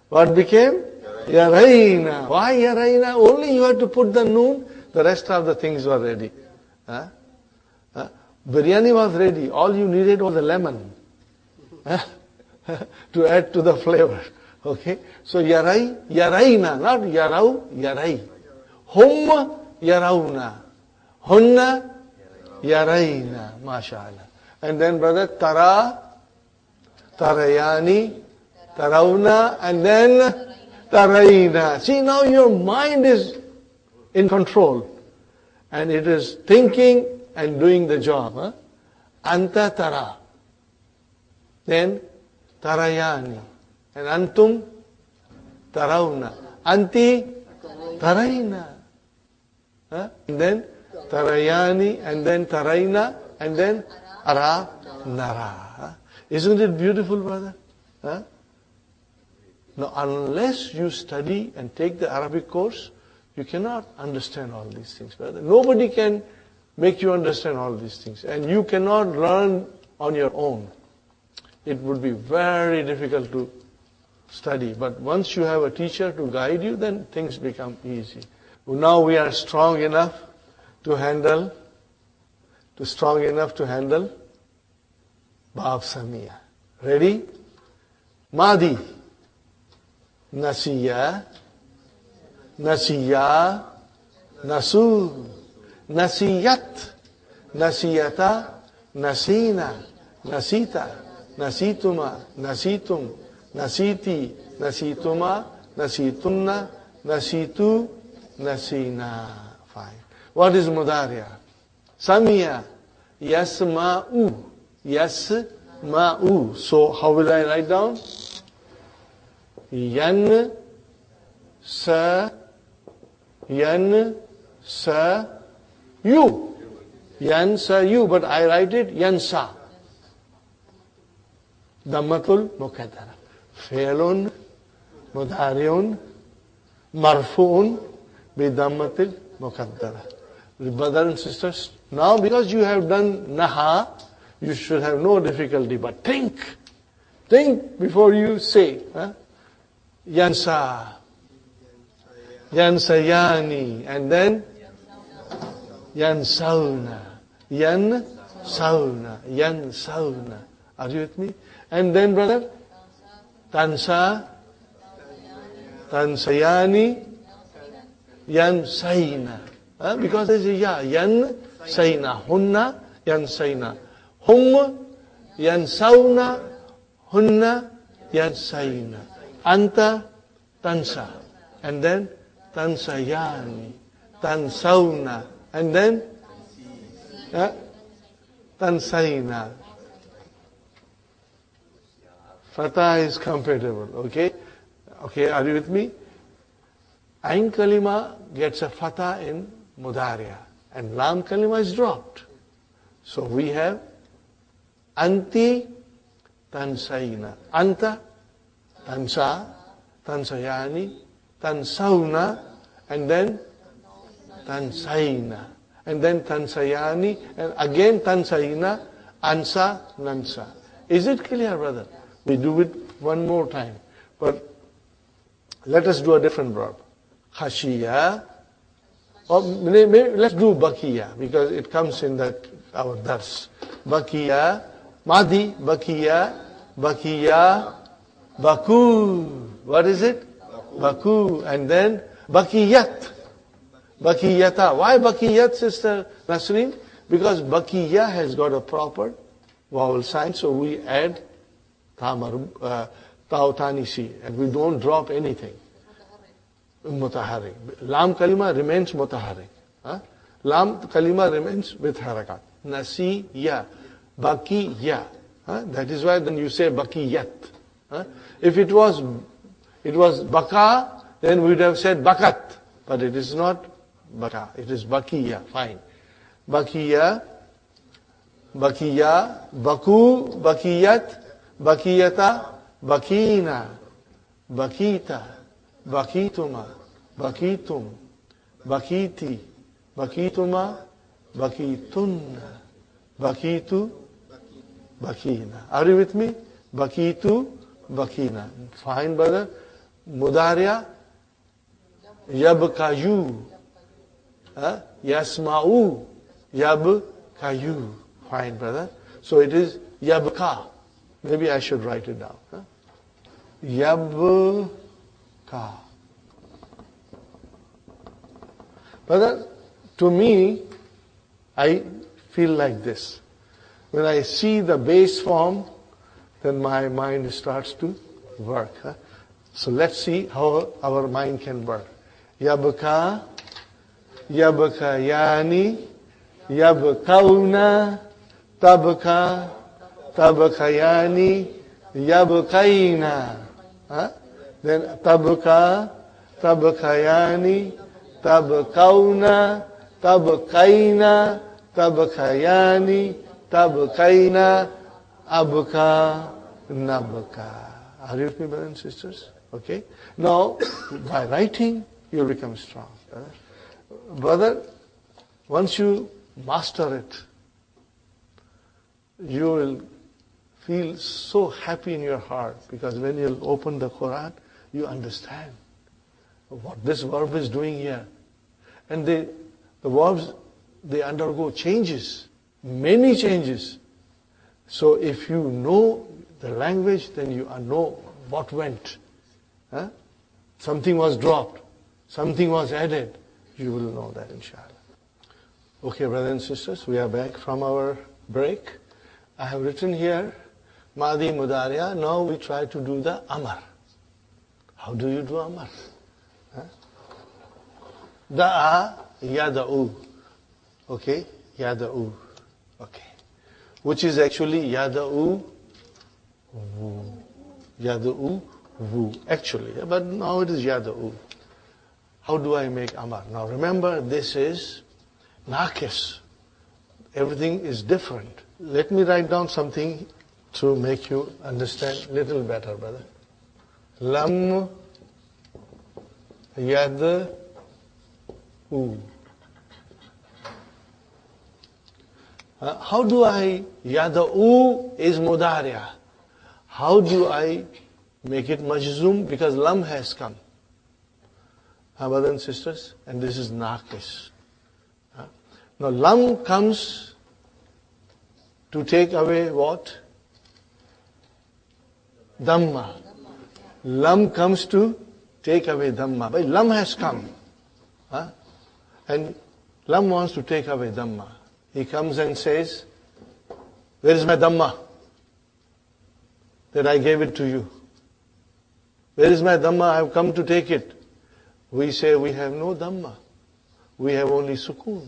What became? Yarayna. Why yarayna? Only you have to put the noon. The rest of the things were ready. Biryani was ready. All you needed was the lemon to add to the flavor. Okay? So yarai, yarayna, not yarau, yarai. Hum yarawna. Hunna yarayna. MashaAllah. And then brother, tara, tarayani, tarawna, and then tarayna. See, now your mind is in control. And it is thinking and doing the job. Anta tara. Then tarayani. And antum tarawna. Anti tarayna. And then tarayani, and then tarayna, and then ara nara. Isn't it beautiful, brother? Now, unless you study and take the Arabic course, you cannot understand all these things, brother. Nobody can make you understand all these things. And you cannot learn on your own. It would be very difficult to study. But once you have a teacher to guide you, then things become easy. Now we are strong enough to handle Bab Samia. Ready? Madi. Nasiya. Nasiya. Nasu. Nasiyat. Nasiyata. Nasina. Nasita. Nasituma. Nasitum. Nasiti. Nasituma. Nasitunna. Nasitu. Nasina. Fine. What is Mudariya? Samia. Yasma'u. Yasma'u. So how will I write down? Yan sa yu. Yan sa yu, but I write it yansa. Dammatul mukaddara. Fi'lun mudari'un marfu'un bi dammatil mukaddara. Brothers and sisters, now because you have done naha, you should have no difficulty, but think before you say. Yansa, Yansayani, and then Yansauna, Yansauna. Are you with me? And then, brother, Tansa, Tansayani, Yansaina. Because there's a ya, Yansaina, Hunna, Yansaina. Hum, Yansauna, Hunna, Yansaina. Anta, Tansa. And then Tansayani, Tansauna. And then Tansaina. Fatah is compatible. Okay? Okay, are you with me? Ain kalima gets a fatah in Mudariya. And Lam kalima is dropped. So we have Anti Tansaina. Anta Tansa, Tansayani, Tansauna, and then Tansaina. And then Tansayani, and again Tansaina, Ansa, Nansa. Is it clear, brother? We do it one more time. But let us do a different verb. Khashiya. Or maybe let's do Bakiya, because it comes in our dars. Bakiya, Madi, Bakiya, Baku. What is it? Baku. And then Bakiyat. Bakiyata. Why Bakiyat, Sister Nasreen? Because Bakiya has got a proper vowel sign, so we add Ta'utanisi, and we don't drop anything. Mutaharrik. Lam kalima remains mutaharrik. Lam kalima remains with harakat. Nasiya. Bakiya. That is why then you say Bakiyat. If it was Baka, then we would have said Bakat. But it is not Baka. It is Bakiya. Fine. Bakiya, Baku, Bakiyat, Bakiyata, Bakina, Bakita, Bakituma, Bakitum, Bakiti, Bakituma, Bakitunna, Bakitu, Bakina. Are you with me? Bakitu, Bakina. Fine, brother. Mudariya, Yabkayu, Yasma'u, Yabkayu. Fine, brother. So it is Yabka. Maybe I should write it down. Yabka. Brother, to me, I feel like this. When I see the base form, then my mind starts to work. So let's see how our mind can work. Yabka, Yabkayani, Yabkauna, Tabka, Tabkayani, Yabkaina. Then Tabka, Tabkayani, Tabkauna, Tabkaina, Tabkayani, Tabkaina, Abka, Nabka. Are you with me, brothers and sisters? Okay. Now, by writing, you'll become strong. Brother, once you master it, you will feel so happy in your heart, because when you open the Quran, you understand what this verb is doing here. And the verbs, they undergo changes, many changes. So if you know the language, then you know what went. Huh? Something was dropped, something was added. You will know that, inshallah. Okay, brothers and sisters, we are back from our break. I have written here, Madi Mudariya. Now we try to do the Amar. How do you do Amar? Huh? Da'a yada'u. Okay, yada'u. Okay. Which is actually yada'u wu. Yada'u wu. Actually, but now it is yada'u. How do I make Amar? Now remember, this is Naqis. Everything is different. Let me write down something to make you understand a little better, brother. Lam yad u. How do I, yada u is mudariya. How do I make it majzoom? Because lam has come. Brothers and sisters, and this is naqis. Now lam comes to take away what? Dhamma. Lam comes to take away Dhamma. But lam has come. And lam wants to take away Dhamma. He comes and says, where is my Dhamma? That I gave it to you. Where is my Dhamma? I have come to take it. We say we have no Dhamma. We have only sukoon.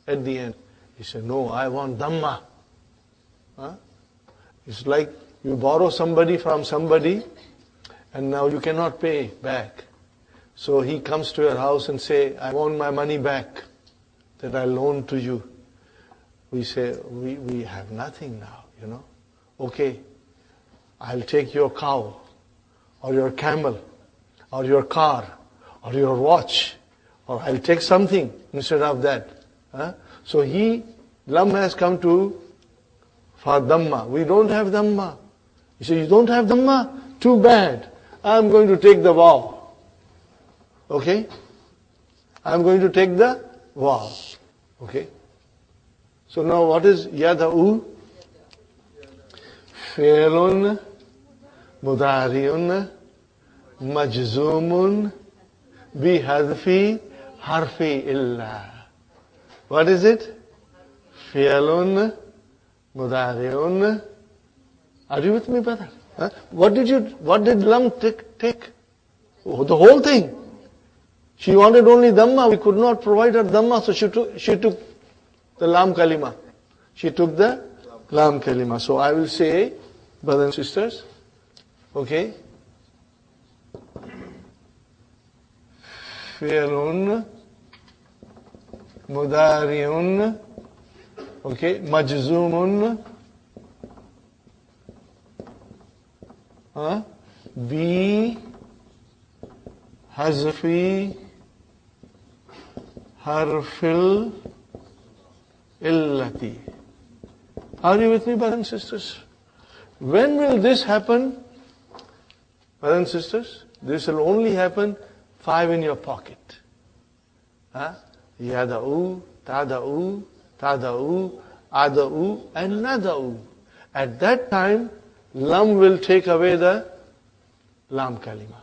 At the end, he said, no, I want Dhamma. It's like you borrow somebody from somebody and now you cannot pay back. So he comes to your house and say, I want my money back that I loaned to you. We say, we have nothing now, you know. Okay, I'll take your cow or your camel or your car or your watch, or I'll take something instead of that. So lam has come to for Dhamma. We don't have Dhamma. You say, you don't have Dhamma? Too bad. I'm going to take the vow. Okay? I'm going to take the vow. Okay? So now what is yada'u? Fi'lun mudari'un majzumun bihadfi harfi illa. What is it? Fi'lun mudari'un. Are you with me, brother? What did lam take? Oh, the whole thing. She wanted only Dhamma. We could not provide her Dhamma, so she took the lam kalima. She took the lam kalima. So I will say, brothers and sisters, okay? Fi'lun mudari'un, okay, majzumun, bi hazfi harfil illati. Are you with me, brothers and sisters? When will this happen? Brothers and sisters, this will only happen 5 in your pocket. Yada'u, tada'u, tada'u, ada'u, and nada'u. At that time, lam will take away the lam kalima.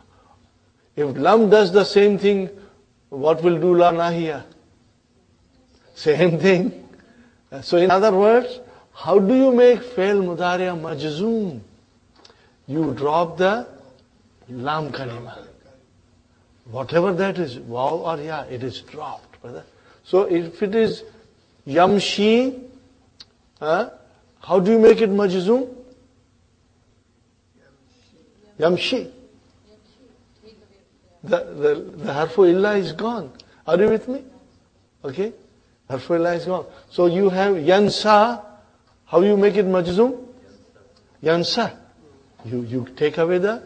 If lam does the same thing, what will do la nahiya? Same thing. So in other words, how do you make fi'l mudari'a majzoom? You drop the lam kalima. Whatever that is, waw or ya, it is dropped, brother. So if it is yamshi, how do you make it majzoom? Yamshi. The harfu illa is gone. Are you with me? Okay? Harfu illa is gone. So you have yansa. How you make it majzoom? Yansa. You take away the,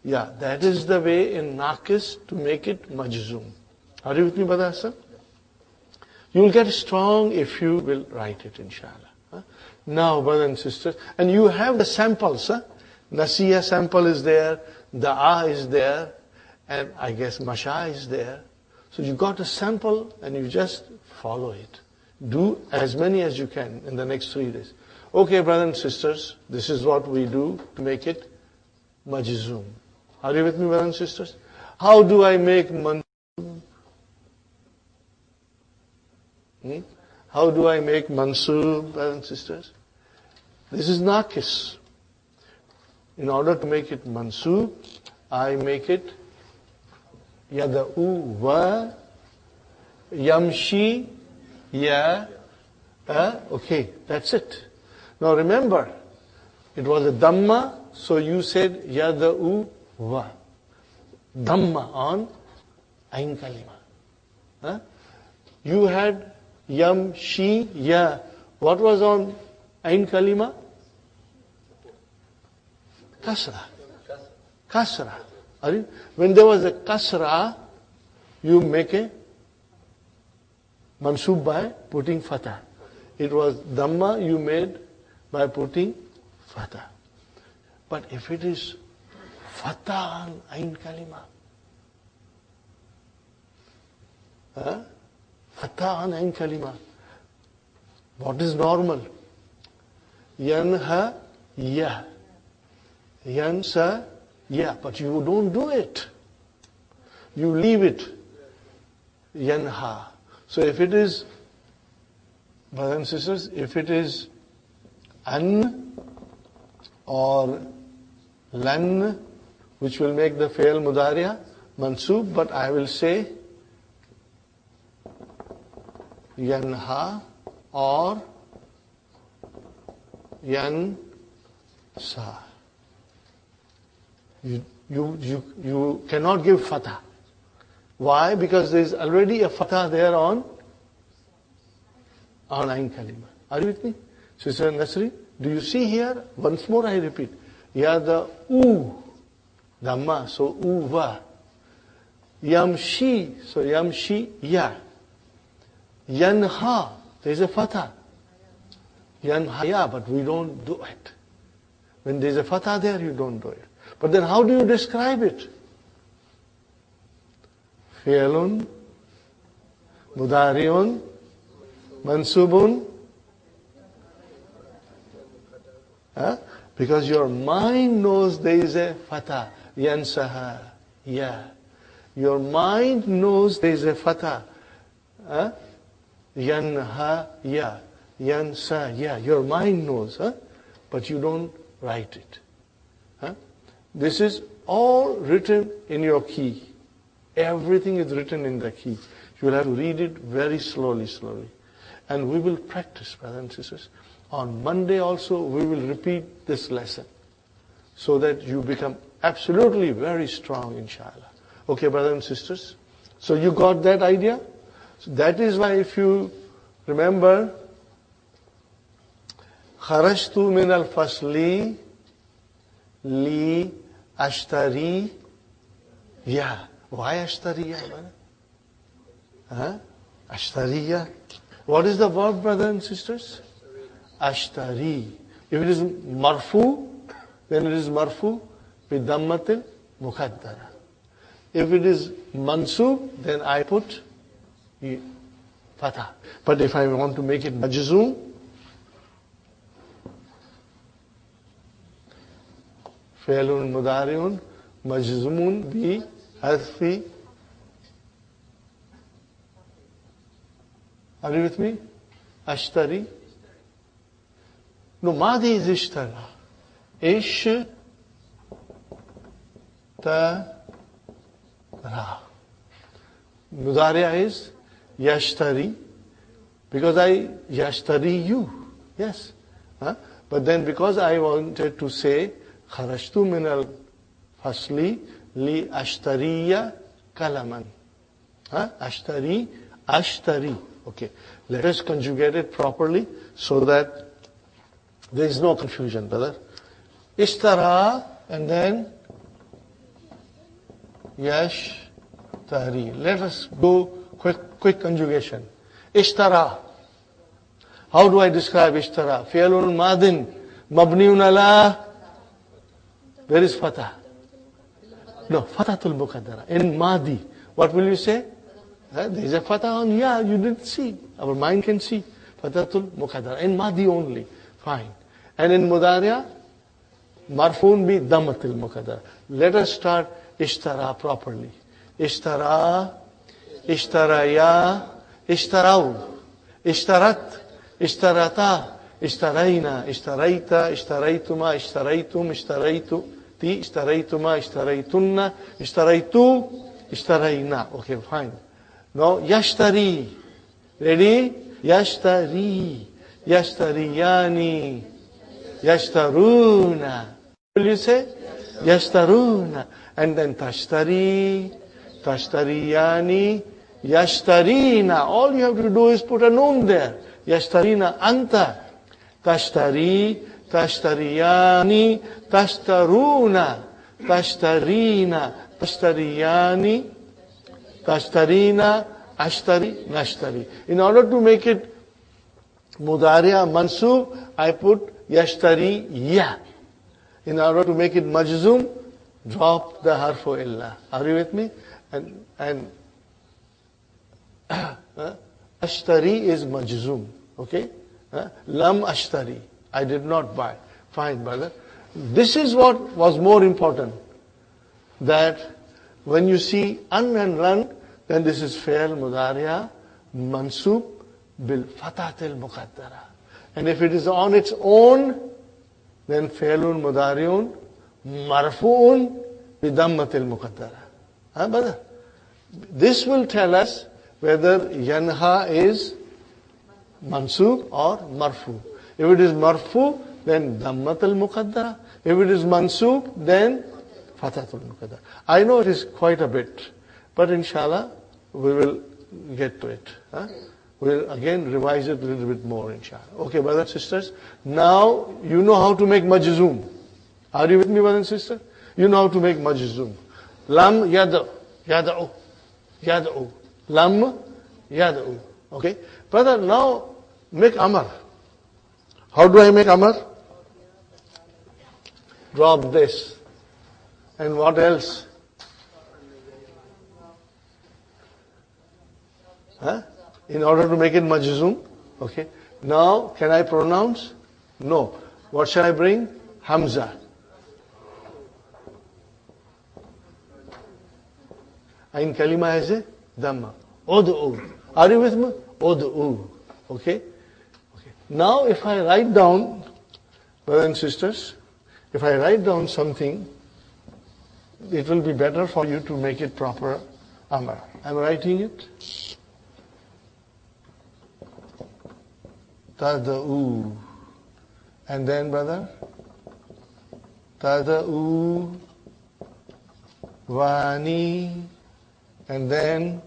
that is the way in naqis to make it majzoom. Are you with me, brother Hassan? You will get strong if you will write it, inshallah. Now, brothers and sisters, and you have the samples. Nasiya sample is there, da'a is there, and I guess masha is there. So you got a sample and you just follow it. Do as many as you can in the next 3 days. Okay, brothers and sisters, this is what we do to make it majzoom. Are you with me, brothers and sisters? How do I make mansoob? How do I make mansoob, brothers and sisters? This is naqis. In order to make it mansoob, I make it yada'u wa yamshi ya. Okay, that's it. Now remember, it was a dhamma, so you said yada'u wa. Dhamma on ain kalima. You had yamshi ya. What was on ain kalima? Kasra. Kasra. When there was a kasra, you make a mansoob by putting fatah. It was dhamma you made by putting fatah. But if it is fatah on ain kalima, fatah on ain kalima, what is normal? Yanha ya. Yansa ya. But you don't do it. You leave it. Yanha. So if it is, brothers and sisters, if it is an or lan, which will make the fi'l mudariya mansoob, but I will say yanha or yansa. You cannot give fatah. Why? Because there is already a fatah there on ain kalima. Are you with me? Sister Nasri, do you see here? Once more I repeat. Ya the u, dhamma, so u va. Yamshi, so yamshi ya. Yanha, there is a fatah. Yanhaya, but we don't do it. When there is a fatah there, you don't do it. But then how do you describe it? Fi'lun, mudari'un, mansubun. Because your mind knows there is a fatah. Yansaha, ya. Your mind knows there is a fatah. Yanha, ya. Yansa, ya. Your mind knows, but you don't write it. This is all written in your key. Everything is written in the key. You will have to read it very slowly. And we will practice, brothers and sisters. On Monday also, we will repeat this lesson so that you become absolutely very strong, inshallah. Okay, brothers and sisters? So you got that idea? So that is why if you remember, kharajtu min al-fasli li ashtari ya. Why ashtari ya? Ashtari ya. What is the verb, brothers and sisters? Ashtari. If it is marfu, then it is marfu with dhammatil muqaddara. If it is mansub, then I put fatah. But if I want to make it majzoom, fi'lun mudari'un majzumun bi hadfi. Are you with me? Ashtari. No, madi is ishtara. Ish ta ra. Mudari'a is yashtari. Because I yashtari you. Yes. But then because I wanted to say kharajtu min al-fasli li ashtariya kalaman. Ashtari. Okay. Let us conjugate it properly so that there is no confusion, brother. Ishtara and then yashtari. Let us go quick conjugation. Ishtara. How do I describe ishtara? Fi'lun madin mabniun ala. Where is fatah? No, fathatul muqaddara. In madi, what will you say? There is a fatah on ya, you didn't see. Our mind can see. Fatatul muqaddara. In Mahdi only. Fine. And in Mudariya, marfoon bi dhammatil muqaddara. Let us start ishtara properly. Ishtara, ishtaraya, ishtarau, ishtarat, ishtarata, ishtarayna, ishtaraita, ishtaraituma, ishtaraitum, ishtaraitu, ti, ishtaraituma, ishtaraitunna, ishtaraitu, ishtarayna. Okay, fine. Now, yashtari. Ready? Yashtari. Yashtariyani. Yashtaruna. Will you say? Yashtaruna. And then tashtari. Tashtariyani. Yashtarina. All you have to do is put a noon there. Yashtarina anta. Tashtari. Tashtariyani. Tashtaruna. Tashtarina. Tashtariyani. Tashtarina, ashtari, nashtari. In order to make it mudariya mansub, I put yashtari ya. In order to make it majzum, drop the harfu illa. Are you with me? And ashtari is majzum. Okay? Lam ashtari. I did not buy. Fine, brother. This is what was more important. That when you see an and lan, then this is fi'l mudariya mansub bil fatatil muqaddara. And if it is on its own, then fi'lun mudariun marfu'un bi dhammatil muqaddara. Brother? This will tell us whether yanha is mansub or marfu. If it is marfu, then dhammatil muqaddara. If it is mansub, then fatatul muqaddara. I know it is quite a bit, but inshallah, we will get to it. We'll again revise it a little bit more, inshallah. Okay, brothers and sisters. Now, you know how to make majzum. Are you with me, brothers and sisters? You know how to make majzum. Lam yad'u. Yad'u. Yad'u. Lam yad'u. Okay? Brother, now make amar. How do I make amar? Drop this. And what else? In order to make it majzum. Okay. Now, can I pronounce? No. What shall I bring? Hamza. Ain kalima has a dhamma. Ud'u. Are you with me? Ud'u. Okay. Okay. Now, if I write down, brothers and sisters, if I write down something, it will be better for you to make it proper amar. I'm writing it. Tada'u. And then, brother, Tada'u Vani. And then,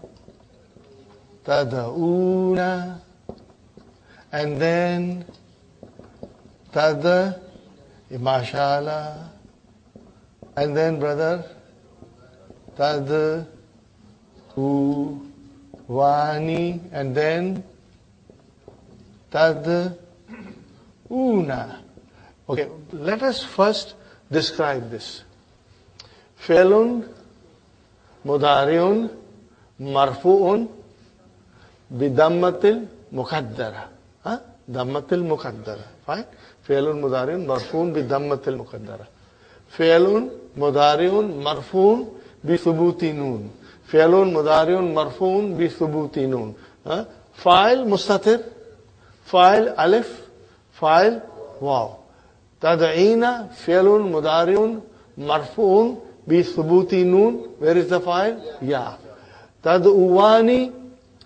Tada'una. And then, Tada, Mashallah. And then, brother, Tada'u Vani. And then, Tad'una. Okay, let us first describe this. Fi'lun mudari'un marfu'un bidammatil muqaddara. Dammatil muqaddara. Fine? Fi'lun mudari'un marfu'un bidammatil muqaddara. Fi'lun mudari'un marfu'un bi thubuti nun. Fi'lun mudari'un marfu'un bi thubuti nun. Fa'il mustatir. Fa'il alif, fa'il waw. Tad'ina fi'lun mudari'un marfu'un bi thubuti nun. Where is the fa'il? Ya. Tad'uwani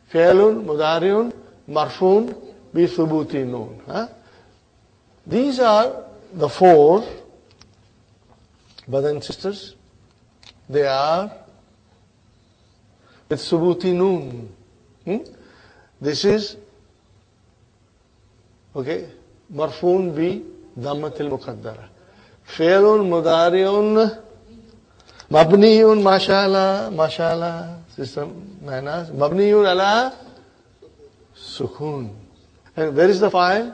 fi'lun mudari'un marfu'un bi thubuti nun. These are the four, brothers and sisters. They are with thubuti nun. This is okay, marfoon bi dhammatil muqaddara. Fi'lun mudari'un mabniyun, mashallah, mashallah, sister Manas, mabniyun ala sukun. And where is the fa'il?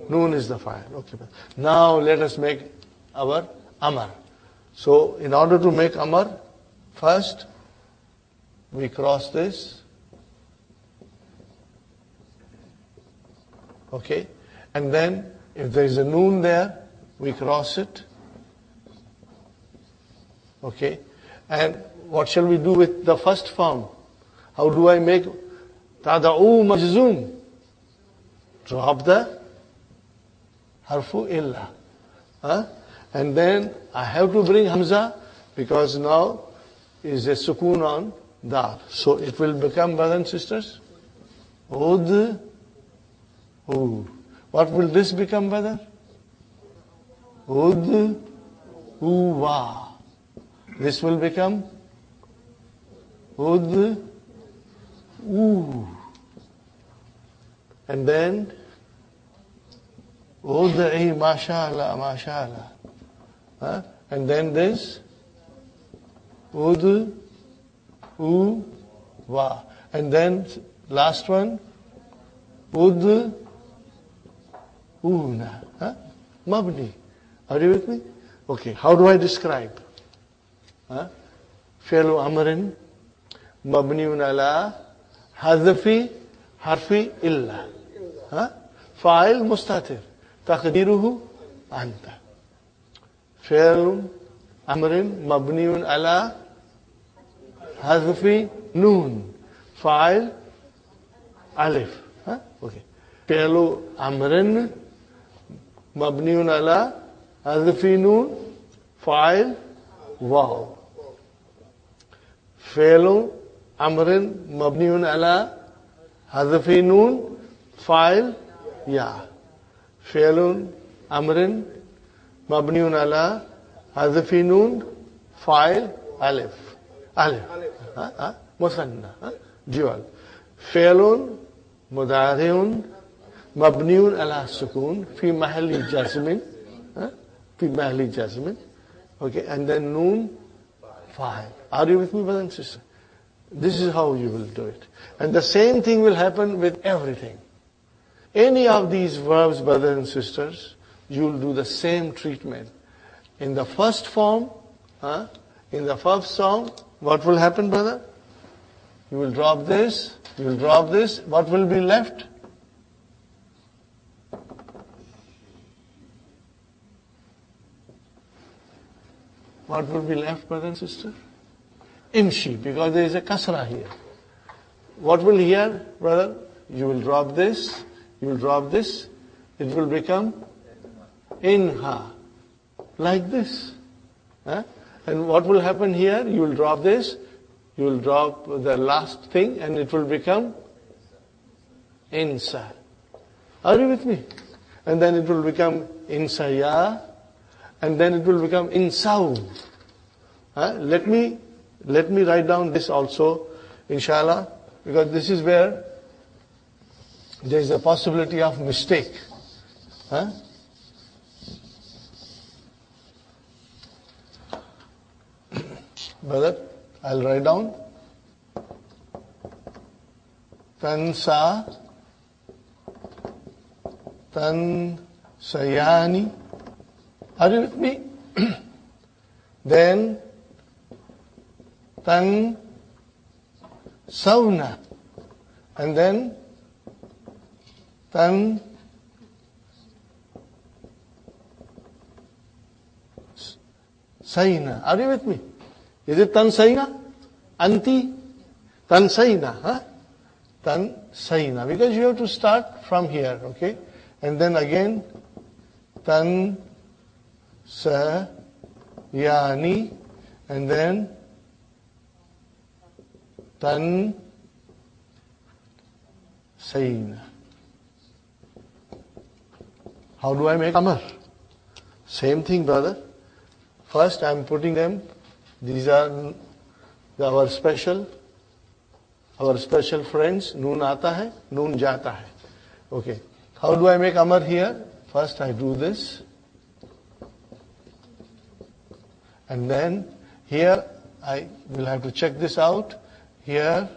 Noon is the fa'il. Okay. Now let us make our amar. So in order to make amar, first we cross this Okay? And then, if there is a noon there, we cross it. Okay? And what shall we do with the first form? How do I make tada'u majzoom? Drop the harfu illa. Huh? And then I have to bring hamza because now is a sukoon on dal. So it will become, brothers and sisters, ud, hu. What will this become, brother? Ud, uwa. This will become ud, u. And then ud'i mashallah, mashallah. Huh? And then this ud, u, wa. And then last one ud, una. Huh? Mabni. Are you with me? Okay. How do I describe? فعل أمر مبني على حذف حرف إلا فاعل مستتر تقديره أنت فعل أمر مبني على حذف نون فاعل ألف okay. فعل أمر مبني على حذف نون فاعل واو فعل أمر مبني على حذف نون فاعل يا فعل أمر مبني على حذف نون فاعل ألف مثنى جوال فعل مضارع مبني على السكون في محل جزم في محل جزم okay, and then noon fa'il. Are you with me, brother and sister? This is how you will do it. And the same thing will happen with everything. Any of these verbs, brothers and sisters, you will do the same treatment. In the first form, in the first song, what will happen, brother? You will drop this, you will drop this. What will be left? What will be left, brother and sister? Imshi, because there is a kasra here. What will here, brother? You will drop this, you will drop this. It will become inha, like this. And what will happen here? You will drop this, you will drop the last thing, and it will become insa. Are you with me? And then it will become insaya, and then it will become insaw. Let me write down this also, inshallah, because this is where there is a possibility of mistake. Brother, I'll write down. Tansa, tansayani. Are you with me? Then tan sauna, and then tan saina. Are you with me? Is it tan saina? Anti tan saina, tan saina, because you have to start from here, okay? And then again tan sa yani, and then tan saina. How do I make amar? Same thing, brother. First I am putting them. These are our special friends. Noon aata hai, noon jata hai. Okay. How do I make amar here? First I do this. And then here I will have to check this out. Here,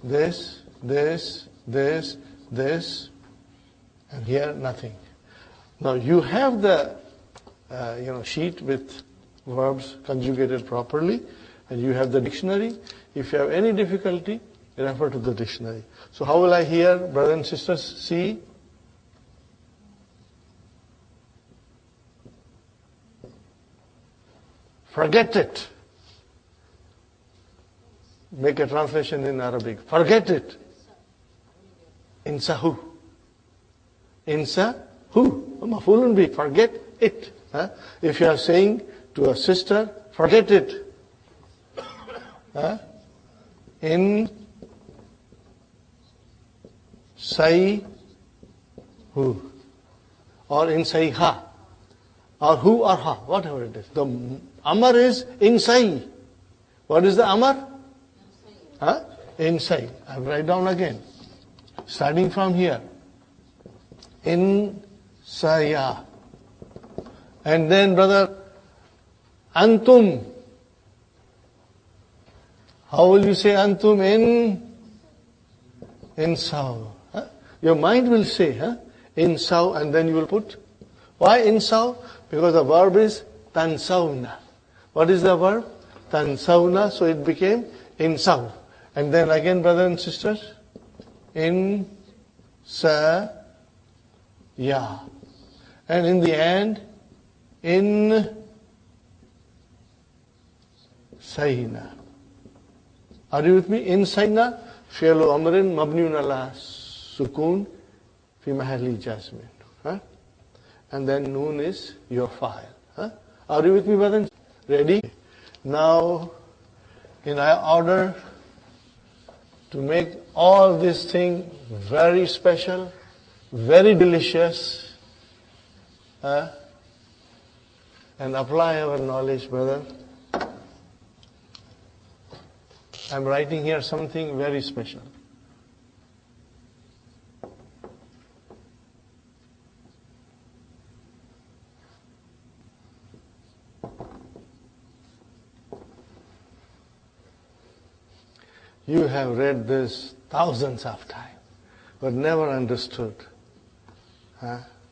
this, and here nothing. Now you have the sheet with verbs conjugated properly, and you have the dictionary. If you have any difficulty, refer to the dictionary. So how will I here, brothers and sisters, see? Forget it. Make a translation in Arabic. Forget it. Insahu. Insahu. Mafulun bi. Forget it. If you are saying to a sister, forget it. In say who, or in say ha, or who or ha, whatever it is. The amar is insai. What is the amar? Insai. I'll write down again. Starting from here. Insaya. And then, brother, antum. How will you say antum in saw? Your mind will say, in saw, and then you will put. Why in saw? Because the verb is tansawna. What is the verb? Tansawna, so it became in saw. And then again, brothers and sisters, in sa ya. And in the end, in sayna. Are you with me? In sayna, fi'lu amrin mabniun ala sukun fi mahalli jasmin. And then noon is your file. Are you with me, brothers? Ready? Now, in order to make all this thing very special, very delicious, and apply our knowledge, brother, I'm writing here something very special. You have read this thousands of times, but never understood.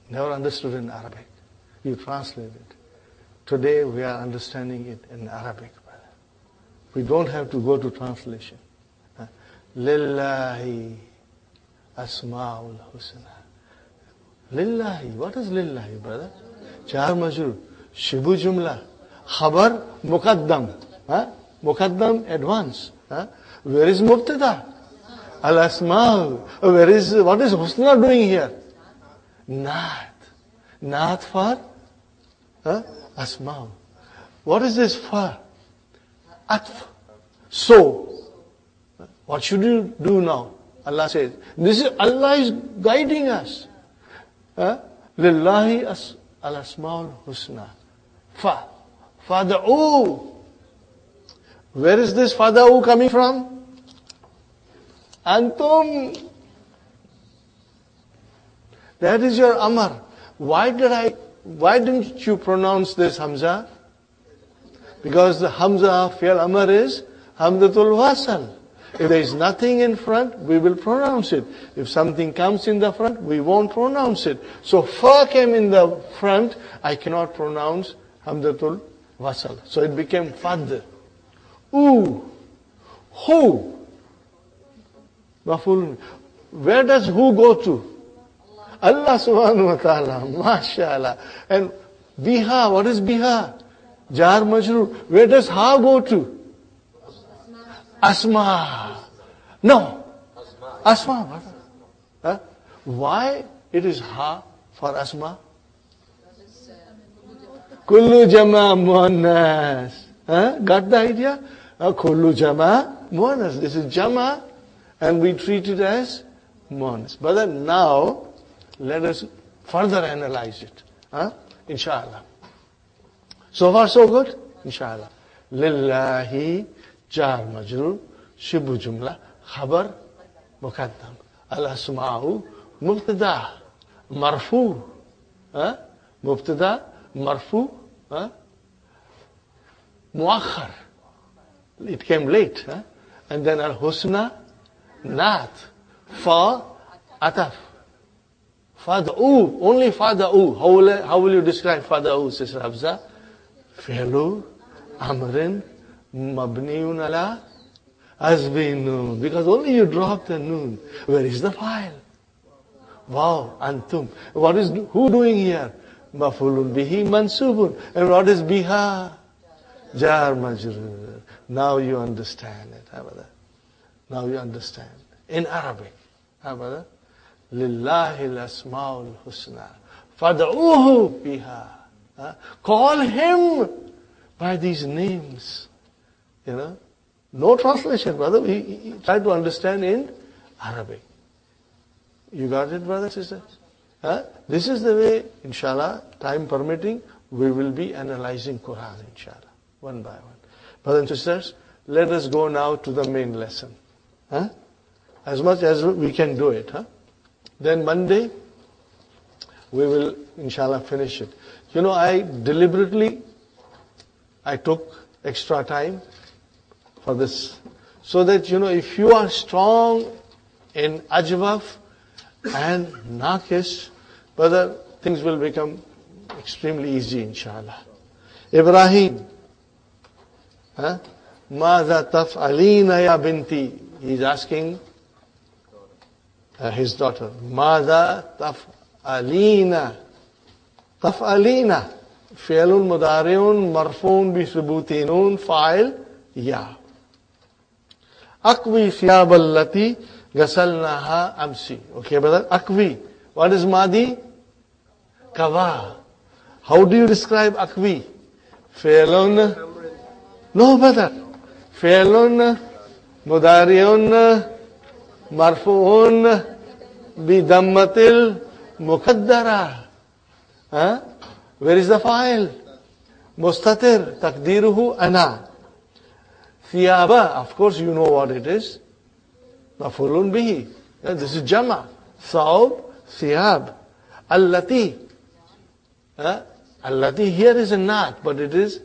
Never understood in Arabic. You translate it. Today we are understanding it in Arabic, brother. We don't have to go to translation. Lillahi asma'ul husna. Lillahi. What is lillahi, brother? Jar majrur. Shibu jumla. Khabar muqaddam. Muqaddam advance. Where is mubtada? Al asma. What is husna doing here? Naat. Naat for asma. What is this for? Atf. So, what should you do now? Allah says, Allah is guiding us. Lillahi al-asma'ul husna. Fada'u. Where is this fada'u coming from? Antum. That is your amar. Why didn't you pronounce this hamza? Because the hamza fi'al amar is hamzatul wasal. If there is nothing in front, we will pronounce it. If something comes in the front, we won't pronounce it. So fa came in the front, I cannot pronounce hamzatul wasal. So it became fad. Who? Maful. Where does who go to? Allah subhanahu wa ta'ala. MashaAllah. And biha, what is biha? Jar majrur. Where does ha go to? Asma. No. Asma. Why it is ha for asma? Kullu jama muannas. Got the idea? Kullu jama muannas. This is jama and we treat it as muannas. But then now, let us further analyze it. Inshallah. So far so good? Inshallah. Lillahi jar majrur shibu jumla khabar muqaddam al asma'u mubtada marfu mubtada marfu muakhar, it came late, and then al husna naat fa ataf fada'u, only fada'u. How will you describe fada'u, Sister Hafsa? Fi'lu amrin mabniun ala azbi noon. Because only you drop the noon. Where is the file? Wow, antum. What is who doing here? Mafulun bihi mansubun. And what is biha? Jar majrur. Now you understand it. How about that? Now you understand. In Arabic. How about that? Lillahi al-asma'ul husna. Fad'uhu biha. Call him by these names. You know? No translation, brother. We try to understand in Arabic. You got it, brother, sister? This is the way, inshallah, time permitting, we will be analyzing Quran, inshallah, one by one. Brothers and sisters, let us go now to the main lesson. As much as we can do it. Then Monday, we will, inshallah, finish it. You know, I took extra time for this. So that, you know, if you are strong in Ajwaf and Naqis, brother, things will become extremely easy, inshallah. Ibrahim. Mada taf'alina ya binti. He's asking his daughter. Mada taf'alina. Taf'alina. Fi'lun mudari'un marfun bi thubutinun fa'il ya. Akwi thiyab allati ghasalnaha amsi. Okay, brother? Akwi. What is Madi? Kawa. How do you describe Akwi? Fi'lun. No, brother. Fi'lun mudari'un marfu'un bi dammatil muqaddara. Where is the file? Mustatir. Takdiruhu ana. Thiyaba, of course you know what it is. Mafulun bihi. This is Jama. Thawb, thiyab. Allati. Allati here is a nat, but it is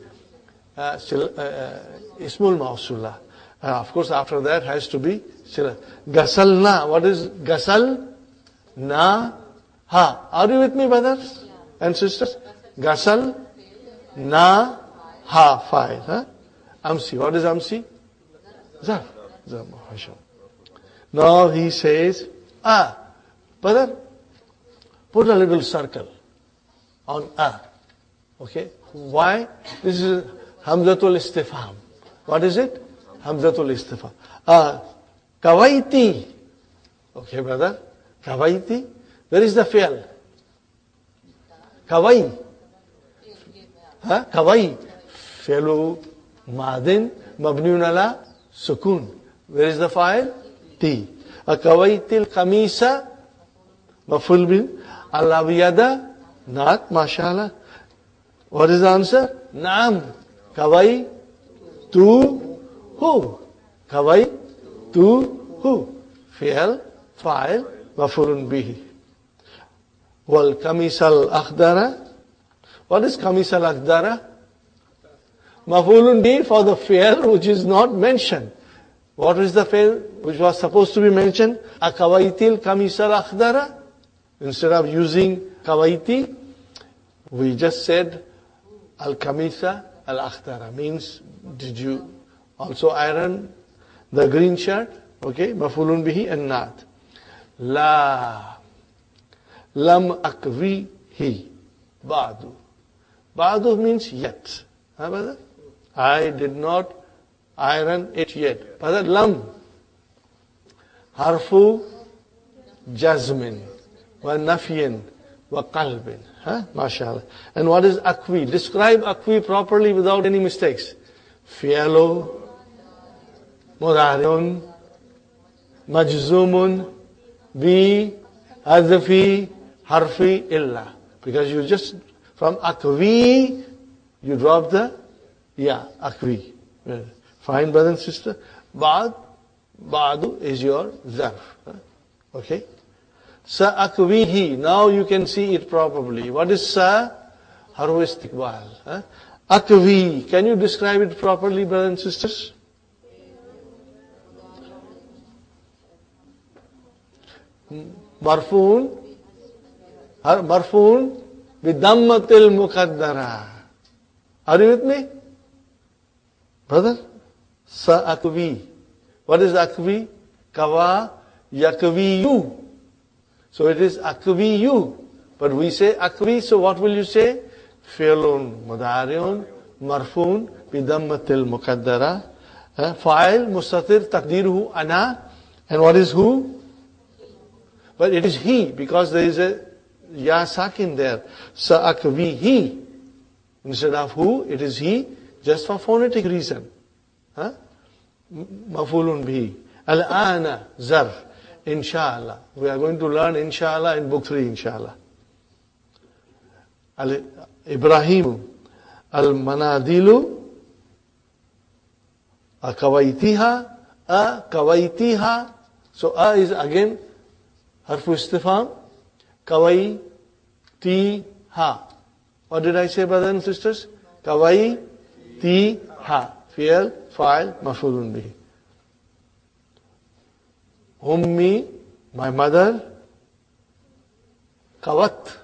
ismul mawsula. Of course after that has to be sila. Gasalna. What is gasal? Na. Ha. Are you with me, brothers and sisters? Gasal. Na. Ha. Fine. Amsi. What is Amsi? Zarf. Now he says, brother, put a little circle on Okay? Why? This is Hamzatul Istifham. What is it? Hamzatul Istifham. Kawaiti. Okay, brother? Kawaiti. Where is the fi'l? Kawai. Kawai. Fi'lu Madin, Mabniun ala Sukun. Where is the file? T. Akawaitil Kamisa, Maful bin, Al-Abiyada, Naat, mashallah. What is the answer? Naam. Kawai, tu, hu. Kawai, tu, hu. Fi'al, fa'il, Mafulun bihi. Wal Kamisal Akhdara. What is Kamisal Akhdara? Mafulun bihi for the fi'l which is not mentioned. What is the fi'l which was supposed to be mentioned? Akawaitil kamisal akhdara. Instead of using kawaiti, we just said al kamisa al akhdara. Means, did you also iron the green shirt? Okay, mafulun bihi and not. La. Lam akwihi. Ba'du. Ba'du means yet. I did not iron it yet. Brother, lam. Harfu jazmin. Wa nafyin. Wa qalbin. MashaAllah. And what is akwi? Describe akwi properly without any mistakes. Fi'lu. Mudari'un. Majzumun. Bi. Hadfi. Harfi. Illa. Because you just, from akwi, you drop the akwi. Fine, brother and sister. Ba'du is your zarf. Okay? Sa'akwihi. Now you can see it properly. What is sa? Harfu istiqbal. Akwi. Can you describe it properly, brothers and sisters? Marfoon. Marfoon. Bidammatil muqaddara. Are you with me? Brother? Sa'akwi. What is akwi? Kawa yakwiyu. So it is akwiyu. But we say akwi, so what will you say? Fi'lun mudari'un marfun بِدَمَّةِ الْمُقَدَّرَةِ. Fa'il mustatir taqdiruhu ana. And what is who? But it is he, because there is a ya sakin there. Sa'akvi he. Instead of who, it is he, just for phonetic reason. Mafulun bihi. Al-ana zar. Inshallah. We are going to learn inshallah in book 3, inshallah. Ibrahim. Al-manadilu. Akawaitiha. Akawaitiha. So is again harfu istifham. Kawaitiha. What did I say, brothers and sisters? Kawaitiha. Fi'al, fa'il, maf'ulun bihi. Ummi, my mother. Kawat.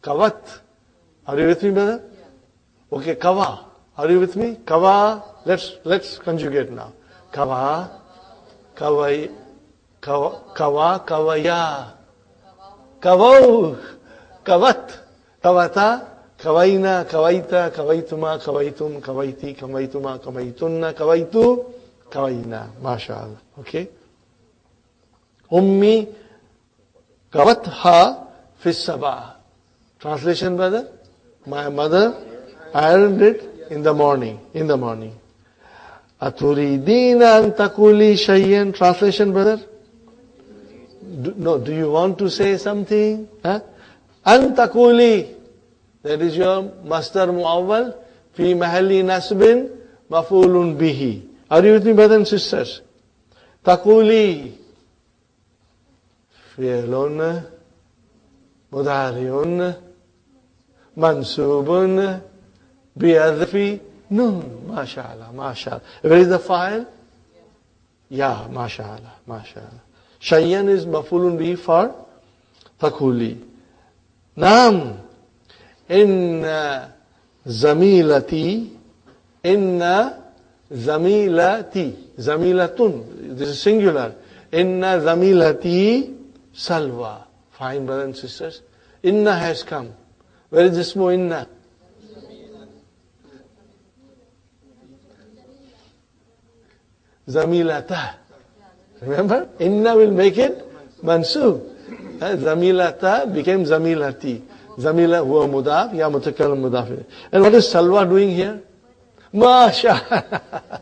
Kawat. Are you with me, brother? Okay, kawa. Are you with me? Kawa. Let's conjugate now. Kawa. Kawai. Kawa. Kawaya. Kawau. Kawat. Kawata. Kawaina. Kawaita. Kawaituma. Kawaitum. Kawaiti. Kawaituma. Kawaitunna. Kawaitu. Kawaina. MashaAllah. Okay. Ummi. Kawatha. Fis-sabah. Translation, brother? My mother ironed it in the morning. In the morning. Aturidina an takuli shayyan. Translation, brother? Do you want to say something? An takuli. That is your masdar muawwal. Fi mahalli nasbin. Mafulun bihi. Are you with me, brothers and sisters? Takuli. Fi'lun. Mudari'un. Mansubun. Bi'adfi. Nun. MashaAllah. MashaAllah. Where is the file? Yeah. MashaAllah. MashaAllah. Shayyan is mafulun bihi for takuli. Naam. Inna zamilati. Inna zamilati. Zamilatun. This is singular. Inna zamilati salwa. Fine, brothers and sisters. Inna has come. Where is this mo inna? Zamilata. Remember? Inna will make it mansub. Zamilata became zamilati. Zamila huwa mudaf, ya mutakallim mudaf. And what is Salwa doing here? MashaAllah.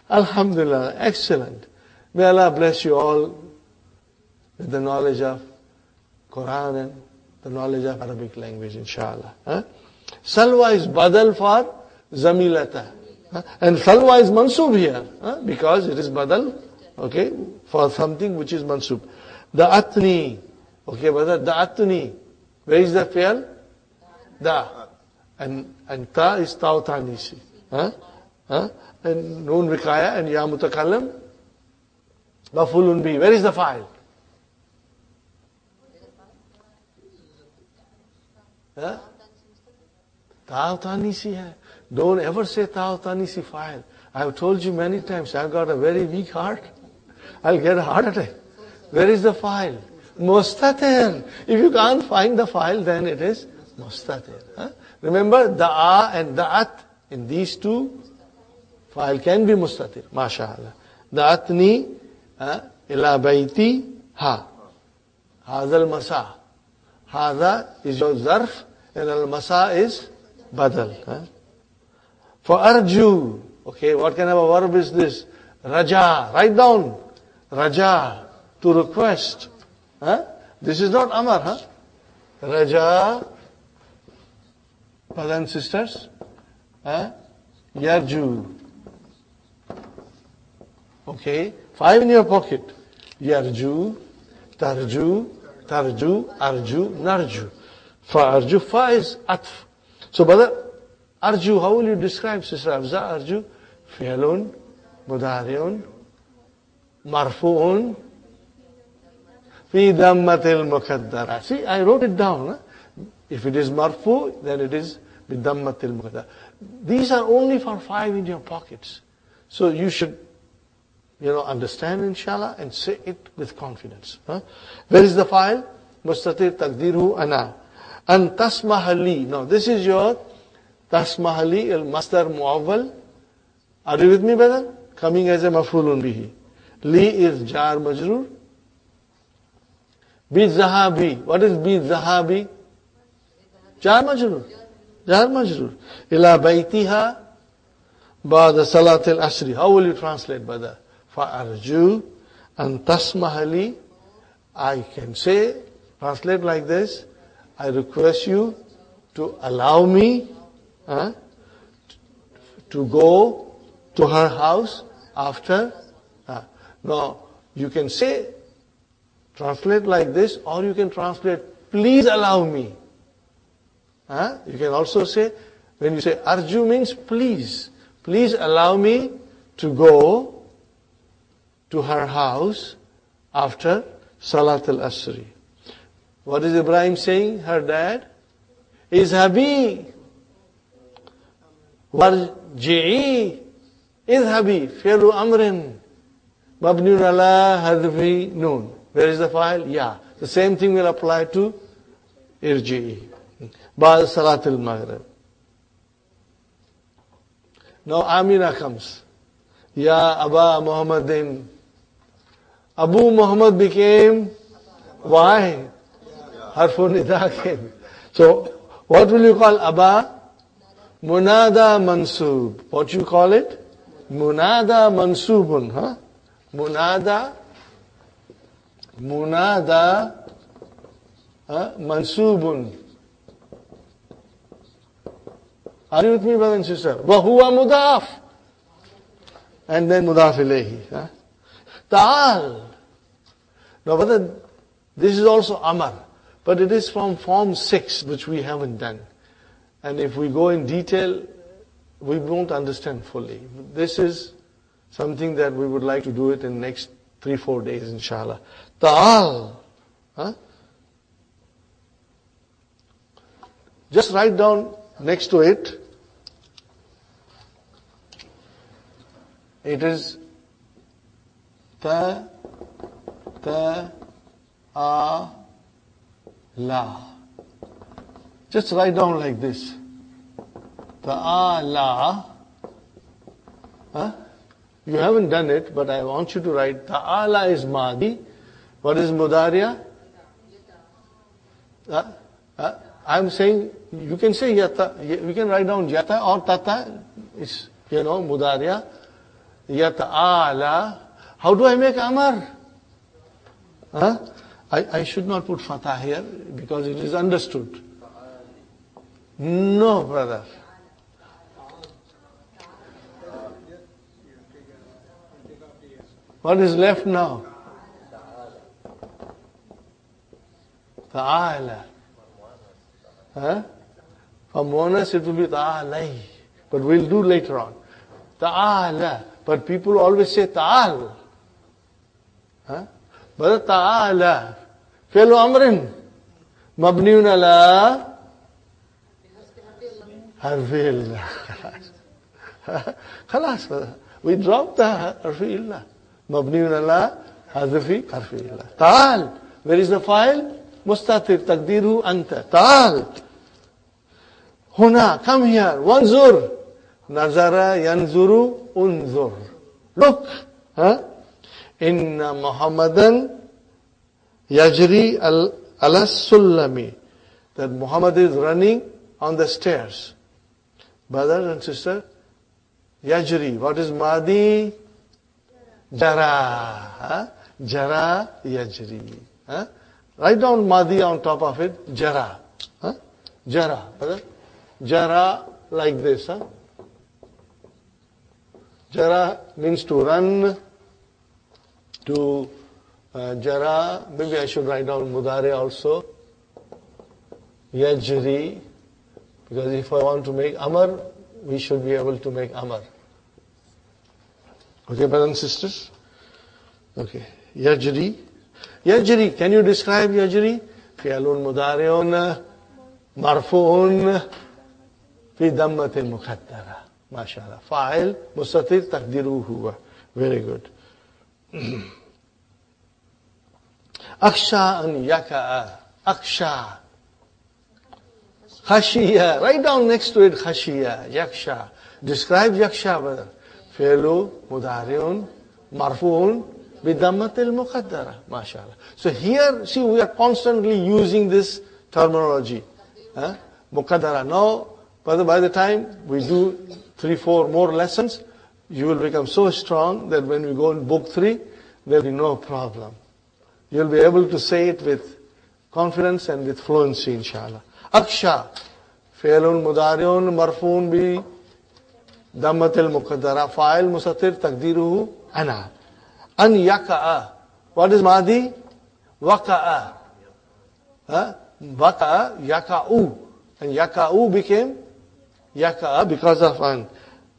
Alhamdulillah. Excellent. May Allah bless you all with the knowledge of Quran and the knowledge of Arabic language, inshallah. Salwa is badal for zamilata. And salwa is mansub here, because it is badal, okay, for something which is mansub. Da'atni, okay, brother, da'atni. Where is the fi'al? Da. And ta is taw tanisi. And noon wikaya and ya mutakallim. Mafulun bi. Where is the file? Taw tanisi hai. Don't ever say taw tanisi file. I have told you many times, I've got a very weak heart. I'll get a heart attack. Where is the file? Mustatir. If you can't find the file, then it is mustatir. Remember, da'a and da'at, in these two, file can be mustatir. MashaAllah. Da'atni ila bayti ha. Hadha al-masa. Hadha is your zarf, and al-masa is badal. For arju, okay, what kind of a verb is this? Raja. Write down. Raja. To request. This is not Amar, Raja, brothers and sisters. Yarju. Okay, 5 in your pocket. Yarju, tarju, arju, narju. For arju, fa is atf. So, brother, arju, how will you describe, Sister Afza? Arju, fi'lun, mudari'un, marfu'un, fi dammatil muqaddara. See, I wrote it down. If it is marfu, then it is bi dammatil muqaddara. These are only for 5 in your pockets. So you should, understand, inshallah, and say it with confidence. Where is the file? Mustatir taqdiruhu ana. An tasmaha li. Now, this is your Tasmahali al-masdar muawwal. Are you with me, brother? Coming as a maf'ulun bihi. Li is jar majrur. Bi zahabi. What is bi zahabi? Jar majrur. Jar majrur. Ila baytiha ba'da salat al-asri. How will you translate, brother? Fa'arju an tasmahali. I can say, translate like this. I request you to allow me to go to her house after. Now, you can say, translate like this, or you can translate, please allow me. You can also say, when you say arju means please. Please allow me to go to her house after Salat al-Asri. What is Ibrahim saying? Her dad? Izhabi. Warji'i. Izhabi. Fi'lu amrin. Mabniun ala hadfi noon. Where is the file? Yeah. The same thing will apply to irji'i. Ba'd Salat al-Maghrib. Now Amina comes. Ya Aba Muhammadin. Abu Muhammad became, why? Harfun nida came. So, what will you call Aba? Munada mansub. What you call it? Munada mansubun. Munada mansubun. Are you with me, brother and sister? Wahuwa mudaf. And then mudaf ilayhi. Ta'al. Now, brother, this is also Amar. But it is from Form 6, which we haven't done. And if we go in detail, we won't understand fully. This is something that we would like to do it in the next 3-4 days, inshallah. Ta'al. Just write down next to it. It is ta, a, la. Just write down like this. Ta'ala. You haven't done it, but I want you to write. Ta'ala is Madi. What is Mudariya? I'm saying, you can say Yata. We can write down Yata or Tata. It's, Mudariya. Yata'ala. How do I make Amar? I should not put Fatah here because it is understood. No, brother. What is left now? Ta'ala. For Monas it will be Ta'alai. But we'll do later on. Ta'ala. But people always say Ta'al. But Ta'ala. Fi'lu amrin. Mabniun ala harfi illa. Khalas. We dropped the harfi illa. Mabniun ala harfi illa. Ta'al. Where is the file? Mustatir taqdiru anta. Ta'al. Huna. Come here. Wanzur. Nazara yanzuru unzur. Look. Inna Muhammadan yajri ala sullami. That Muhammad is running on the stairs. Brothers and sisters, yajri. What is Madi? Jara. Jara yajri. Write down Madi on top of it. Jara. Jara. Brother? Jara like this. Jara means to run. To Jara, maybe I should write down Mudare also. Yajri, because if I want to make Amar, we should be able to make Amar. Okay, brothers and sisters? Okay. Yajri. Yajri, can you describe Yajri? Fi'alun Mudareun, Marfu'un, Fi Dammatin Muqaddara. MashaAllah. Fa'il, Mustatir, Taqdiru huwa. Very good. Aksha an yaka'a. Aksha. Khashiya. Write down next to it khashiya, yaksha. Describe yaksha, brother. Fi'lu, mudari'un, marfu'un, bidammatil muqaddara. MashaAllah. So here, see, we are constantly using this terminology. Muqaddara. Now, by the time we do 3-4 more lessons, you will become so strong that when we go in book 3, there will be no problem. You'll be able to say it with confidence and with fluency, inshallah. Aksha. Fi'lun mudari'un marfu'un bi dammatil muqaddara. Fa'il mustatir taqdiruhu ana. An yaka'a. What is madi? Waka'a. Waka'a, yaka'u. And yaka'u became yaka'a because of an.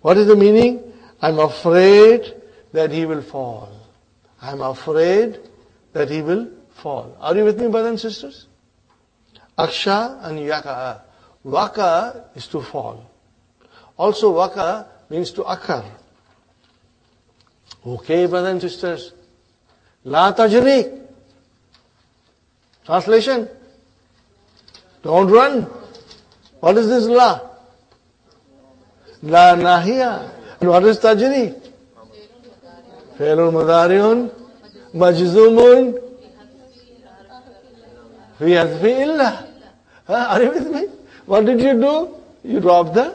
What is the meaning? I'm afraid that he will fall. I'm afraid that he will fall. Are you with me, brothers and sisters? Aksha and yaka'a. Waka'a is to fall. Also, waka'a means to occur. Okay, brothers and sisters. La tajri. Translation. Don't run. What is this la? La nahiya. And what is tajri? Fi'lun mudari'un majzumun fi hadfi illa. Are you with me? What did you do? You dropped the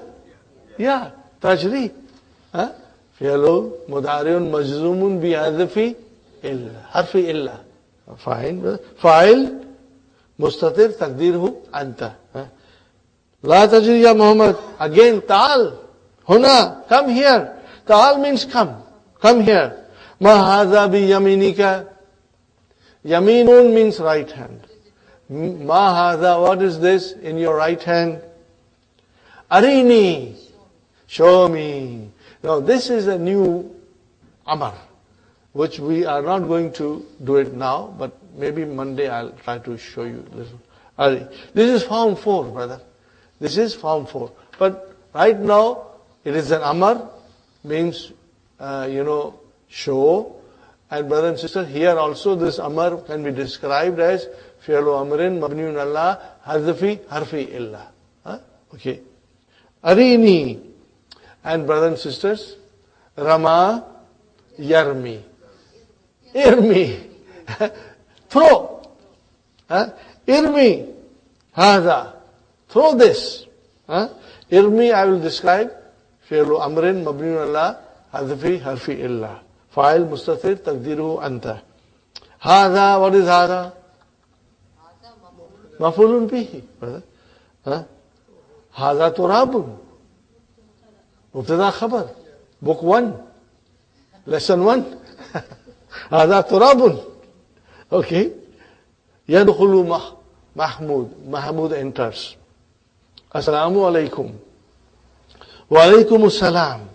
tajri. Fi'lun mudari'un majzumun bi hadfi illa. Harfi illa. Fine. Fa'il mustatir taqdirhu anta. La tajri ya Muhammad. Again, ta'al. Huna. Come here. Ta'al means come. Come here. Ma hadha bi yaminika. Yaminun means right hand. Ma hadha, what is this in your right hand? Arini. Show me. Now this is a new amar, which we are not going to do it now, but maybe Monday I'll try to show you this. This is form 4, brother. This is form 4. But right now, it is an amar, means, show. And brother and sister, here also this amar can be described as fi'lu amrin mabniun ala hadfi harfi illa. Okay. Arini. And brother and sisters, Rama yarmi. Irmi. Throw. Irmi. Hada. Throw this. Irmi I will describe. Fi'lu amrin mabniun ala hadfi harfi illa. Fa'il mustatir taqdiruhu anta. Hada, what is hada? Maf'ulun bihi. Hada turabun. Mubtada khabar. Book 1. Lesson 1. Hada turabun. Okay. Yadkhulu Mahmud. Mahmud enters. Assalamu alaikum. Wa alaikum assalam.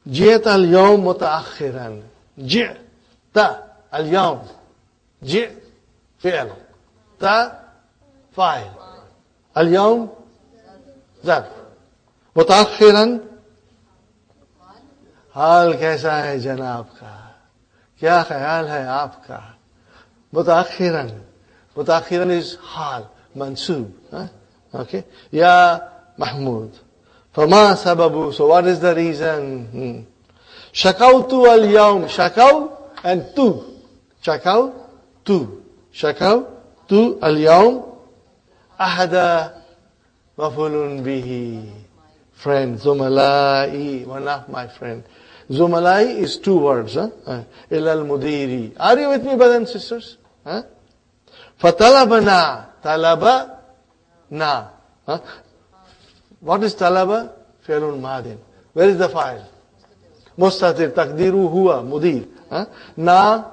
جئت اليوم متأخرا. جئت اليوم. جئ فعل. تا فاعل. اليوم ظرف. متأخرا हाल कैसा है जनाब का, क्या ख्याल है आपका. मुताखिरन. मुताखिरन is hall, mansub. Okay. Ya Mahmud. Fama sababu. So what is the reason? Shakawtu al yawm. Shakaw and tu. Shakaw tu. Shakaw tu al yawm. Ahada mafulun bihi. Friend. Zumalai. One of my friend. Zumalai is 2 words. Ilal mudiri. Are you with me, brothers and sisters? Fatalabana. Talaba na. What is talaba? Fi'lun madin. Where is the file? Mustatir. Taqdiru huwa. Mudir. Na.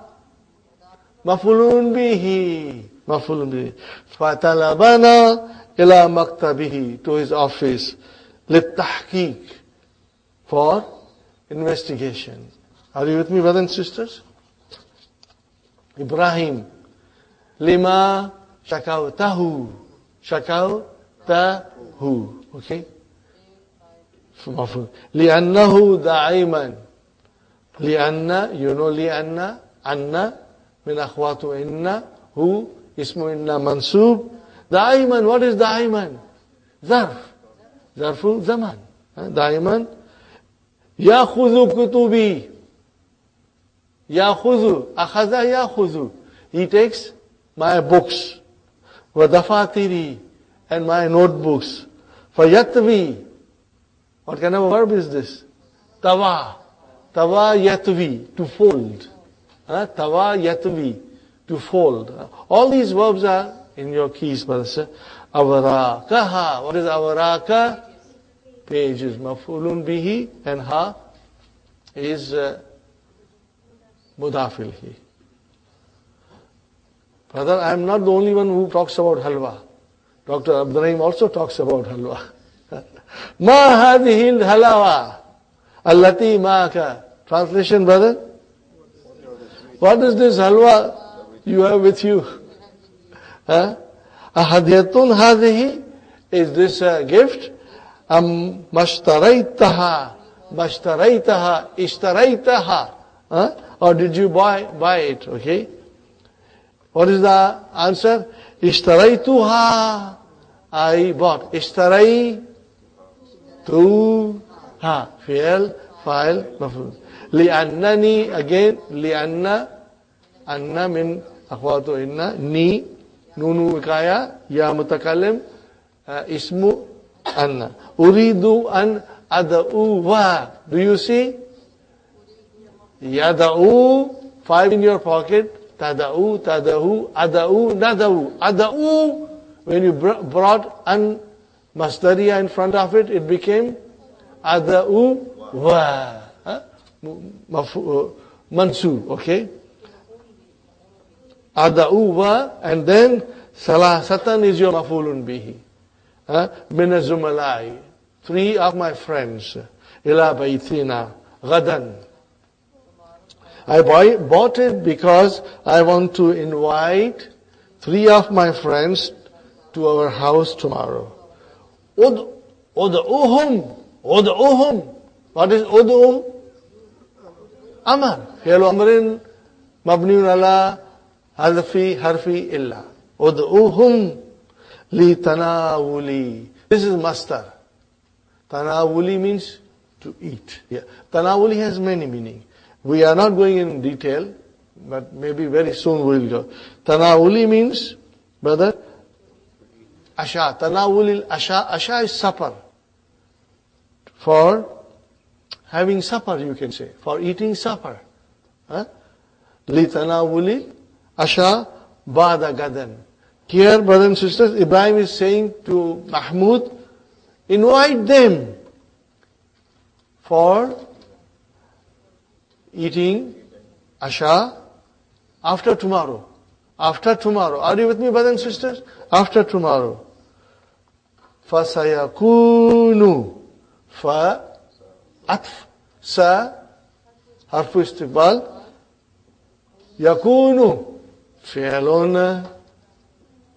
Mafulun bihi. Mafulun bihi. Fatalabana ila maktabihi. To his office. Littahqiq. For investigation. Are you with me, brothers and sisters? Ibrahim. Lima shakawtahu. Shakawtahu. Okay? لأنه دائما. لأن, you know لأن, أن من أخوات إن, هو اسم إن منصوب. Daiman, what is daiman? Zarf. Zarfu zaman. Daiman. Yakhudhu kutubi. Yakhudhu. Akhadha yakhudhu. He takes my books. Wa dafatiri. And my notebooks. Fayatvi. What kind of a verb is this? Tawa. Tawa yatvi. To fold. Tawa yatvi. To fold. All these verbs are in your keys, brother. Awarakaha. What is awaraka? Pages. Mafulun bihi. And ha is mudafilhi. Brother, I am not the only one who talks about halwa. Dr. Abdurrahim also talks about halwa. Ma hadhihi halawa allati ma'aka. Translation, brother? What is this halwa you have with you? Ahadiyatun hadhihi? Is this a gift? Am mashtaraitaha? Mashtaraitaha? Ishtaraytaha? Or did you buy it? Okay. What is the answer? Ishtaraytuha. I bought. Ishtaraytuha. Fi'al, fa'il, maf'ul. Li'annani, again, li'anna, anna min akhwatu inna, ni, nunu wikaya, ya mutakallim, ismu, anna. Uridu an ada'uwa. Do you see? Yada'u, 5 in your pocket. Tada'u, tadahu, ada'u, nada'u. Ada'u, when you brought an masdariya in front of it, it became ada'u wa. Mansub, okay? Ada'u wa, and then salasatan is your mafulun bihi. Min azumalai. 3 of my friends. Ila baytina. Gadan. I bought it because I want to invite 3 of my friends to our house tomorrow. Ud'uhum. What is ud'u? Amar. Fi'lu amrin mabniun ala harfi illa. Ud'uhum li tanawuli. This is mastar. Tanawuli means to eat. Yeah. Tanawuli has many meanings. We are not going in detail, but maybe very soon we'll go. Tanawuli means, brother, asha. Tanawuli asha. Asha is supper. For having supper, you can say. For eating supper. Li tanawuli asha ba'da gadan. Here, brothers and sisters, Ibrahim is saying to Mahmud, invite them for eating asha after tomorrow. After tomorrow. Are you with me, brothers and sisters? After tomorrow. فَسَيَكُونُ فَأَتْفْ سَ حرف استقبال يكون فعل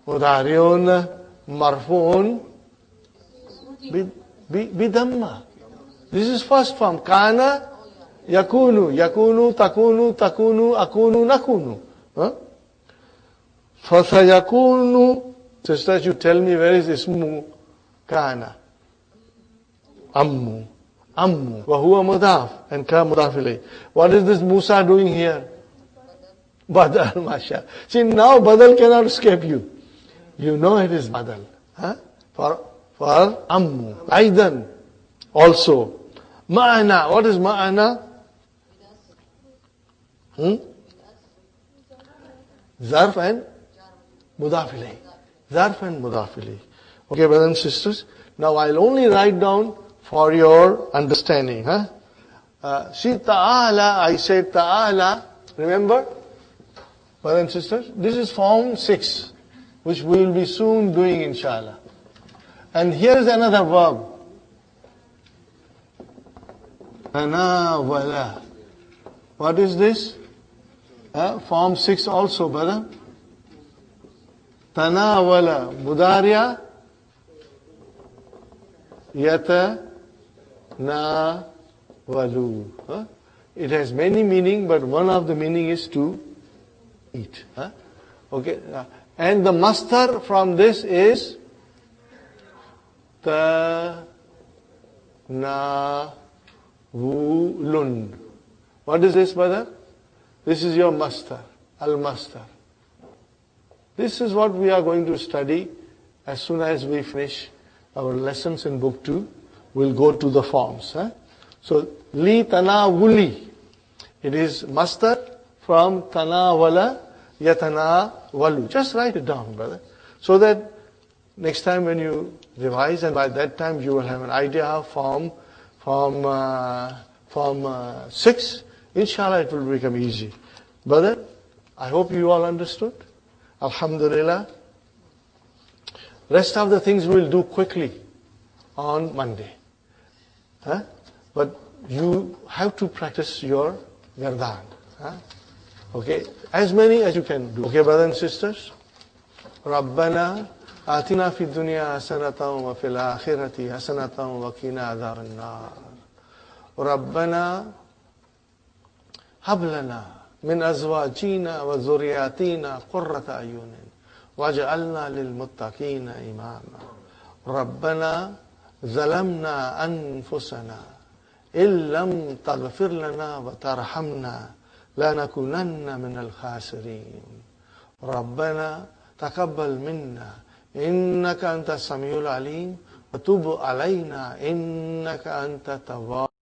مضارع مرفوع بدمة. This is first form. كان يكون تكون أكون نكون. فسيكون. Sisters, you tell me where is ismu كان. أمو وهو مضاف and ka مضاف إليه. What is this Musa doing here? Badal, masha. See, now badal cannot escape you. You know it is badal. For ammu. Aidan. Also. Ma'ana. What is ma'ana? Zarf and mudaf ilayh. Zarf and mudaf ilayh. Okay, brothers and sisters. Now I'll only write down for your understanding. See, ta'ala, I said ta'ala. Remember? Brothers and sisters, this is form 6, which we will be soon doing, inshallah. And here is another verb. Tanawala. What is this? Form 6 also, brother. Tanawala. Mudariya. Yata. Na. Walu. It has many meaning, but one of the meaning is to eat. Okay. And the masdar from this is tanawulun. What is this, brother? This is your masdar, al-masdar. This is what we are going to study as soon as we finish our lessons in book 2. We'll go to the forms. So, li tanawuli. It is masdar from tanawala yatanawalu. Just write it down, brother. So that next time when you revise, and by that time you will have an idea of form 6, inshallah it will become easy. Brother, I hope you all understood. Alhamdulillah. Rest of the things we'll do quickly on Monday. But you have to practice your gardan. Okay? As many as you can do. Okay, brothers and sisters? Rabbana atina fi dunya hasanatan wa fil akhirati hasanatan wa qina adhaban nar. Rabbana hab lana min azwajina wa dhurriyyatina qurrata ayunin waj'alna lil muttaqina imama. Rabbana zalamna anfusana illam taghfir lana wa tarhamna lanakunanna minal khasirin. Rabbana taqabbal minna innaka antas samiul alim wa tub alayna innaka antat tawwab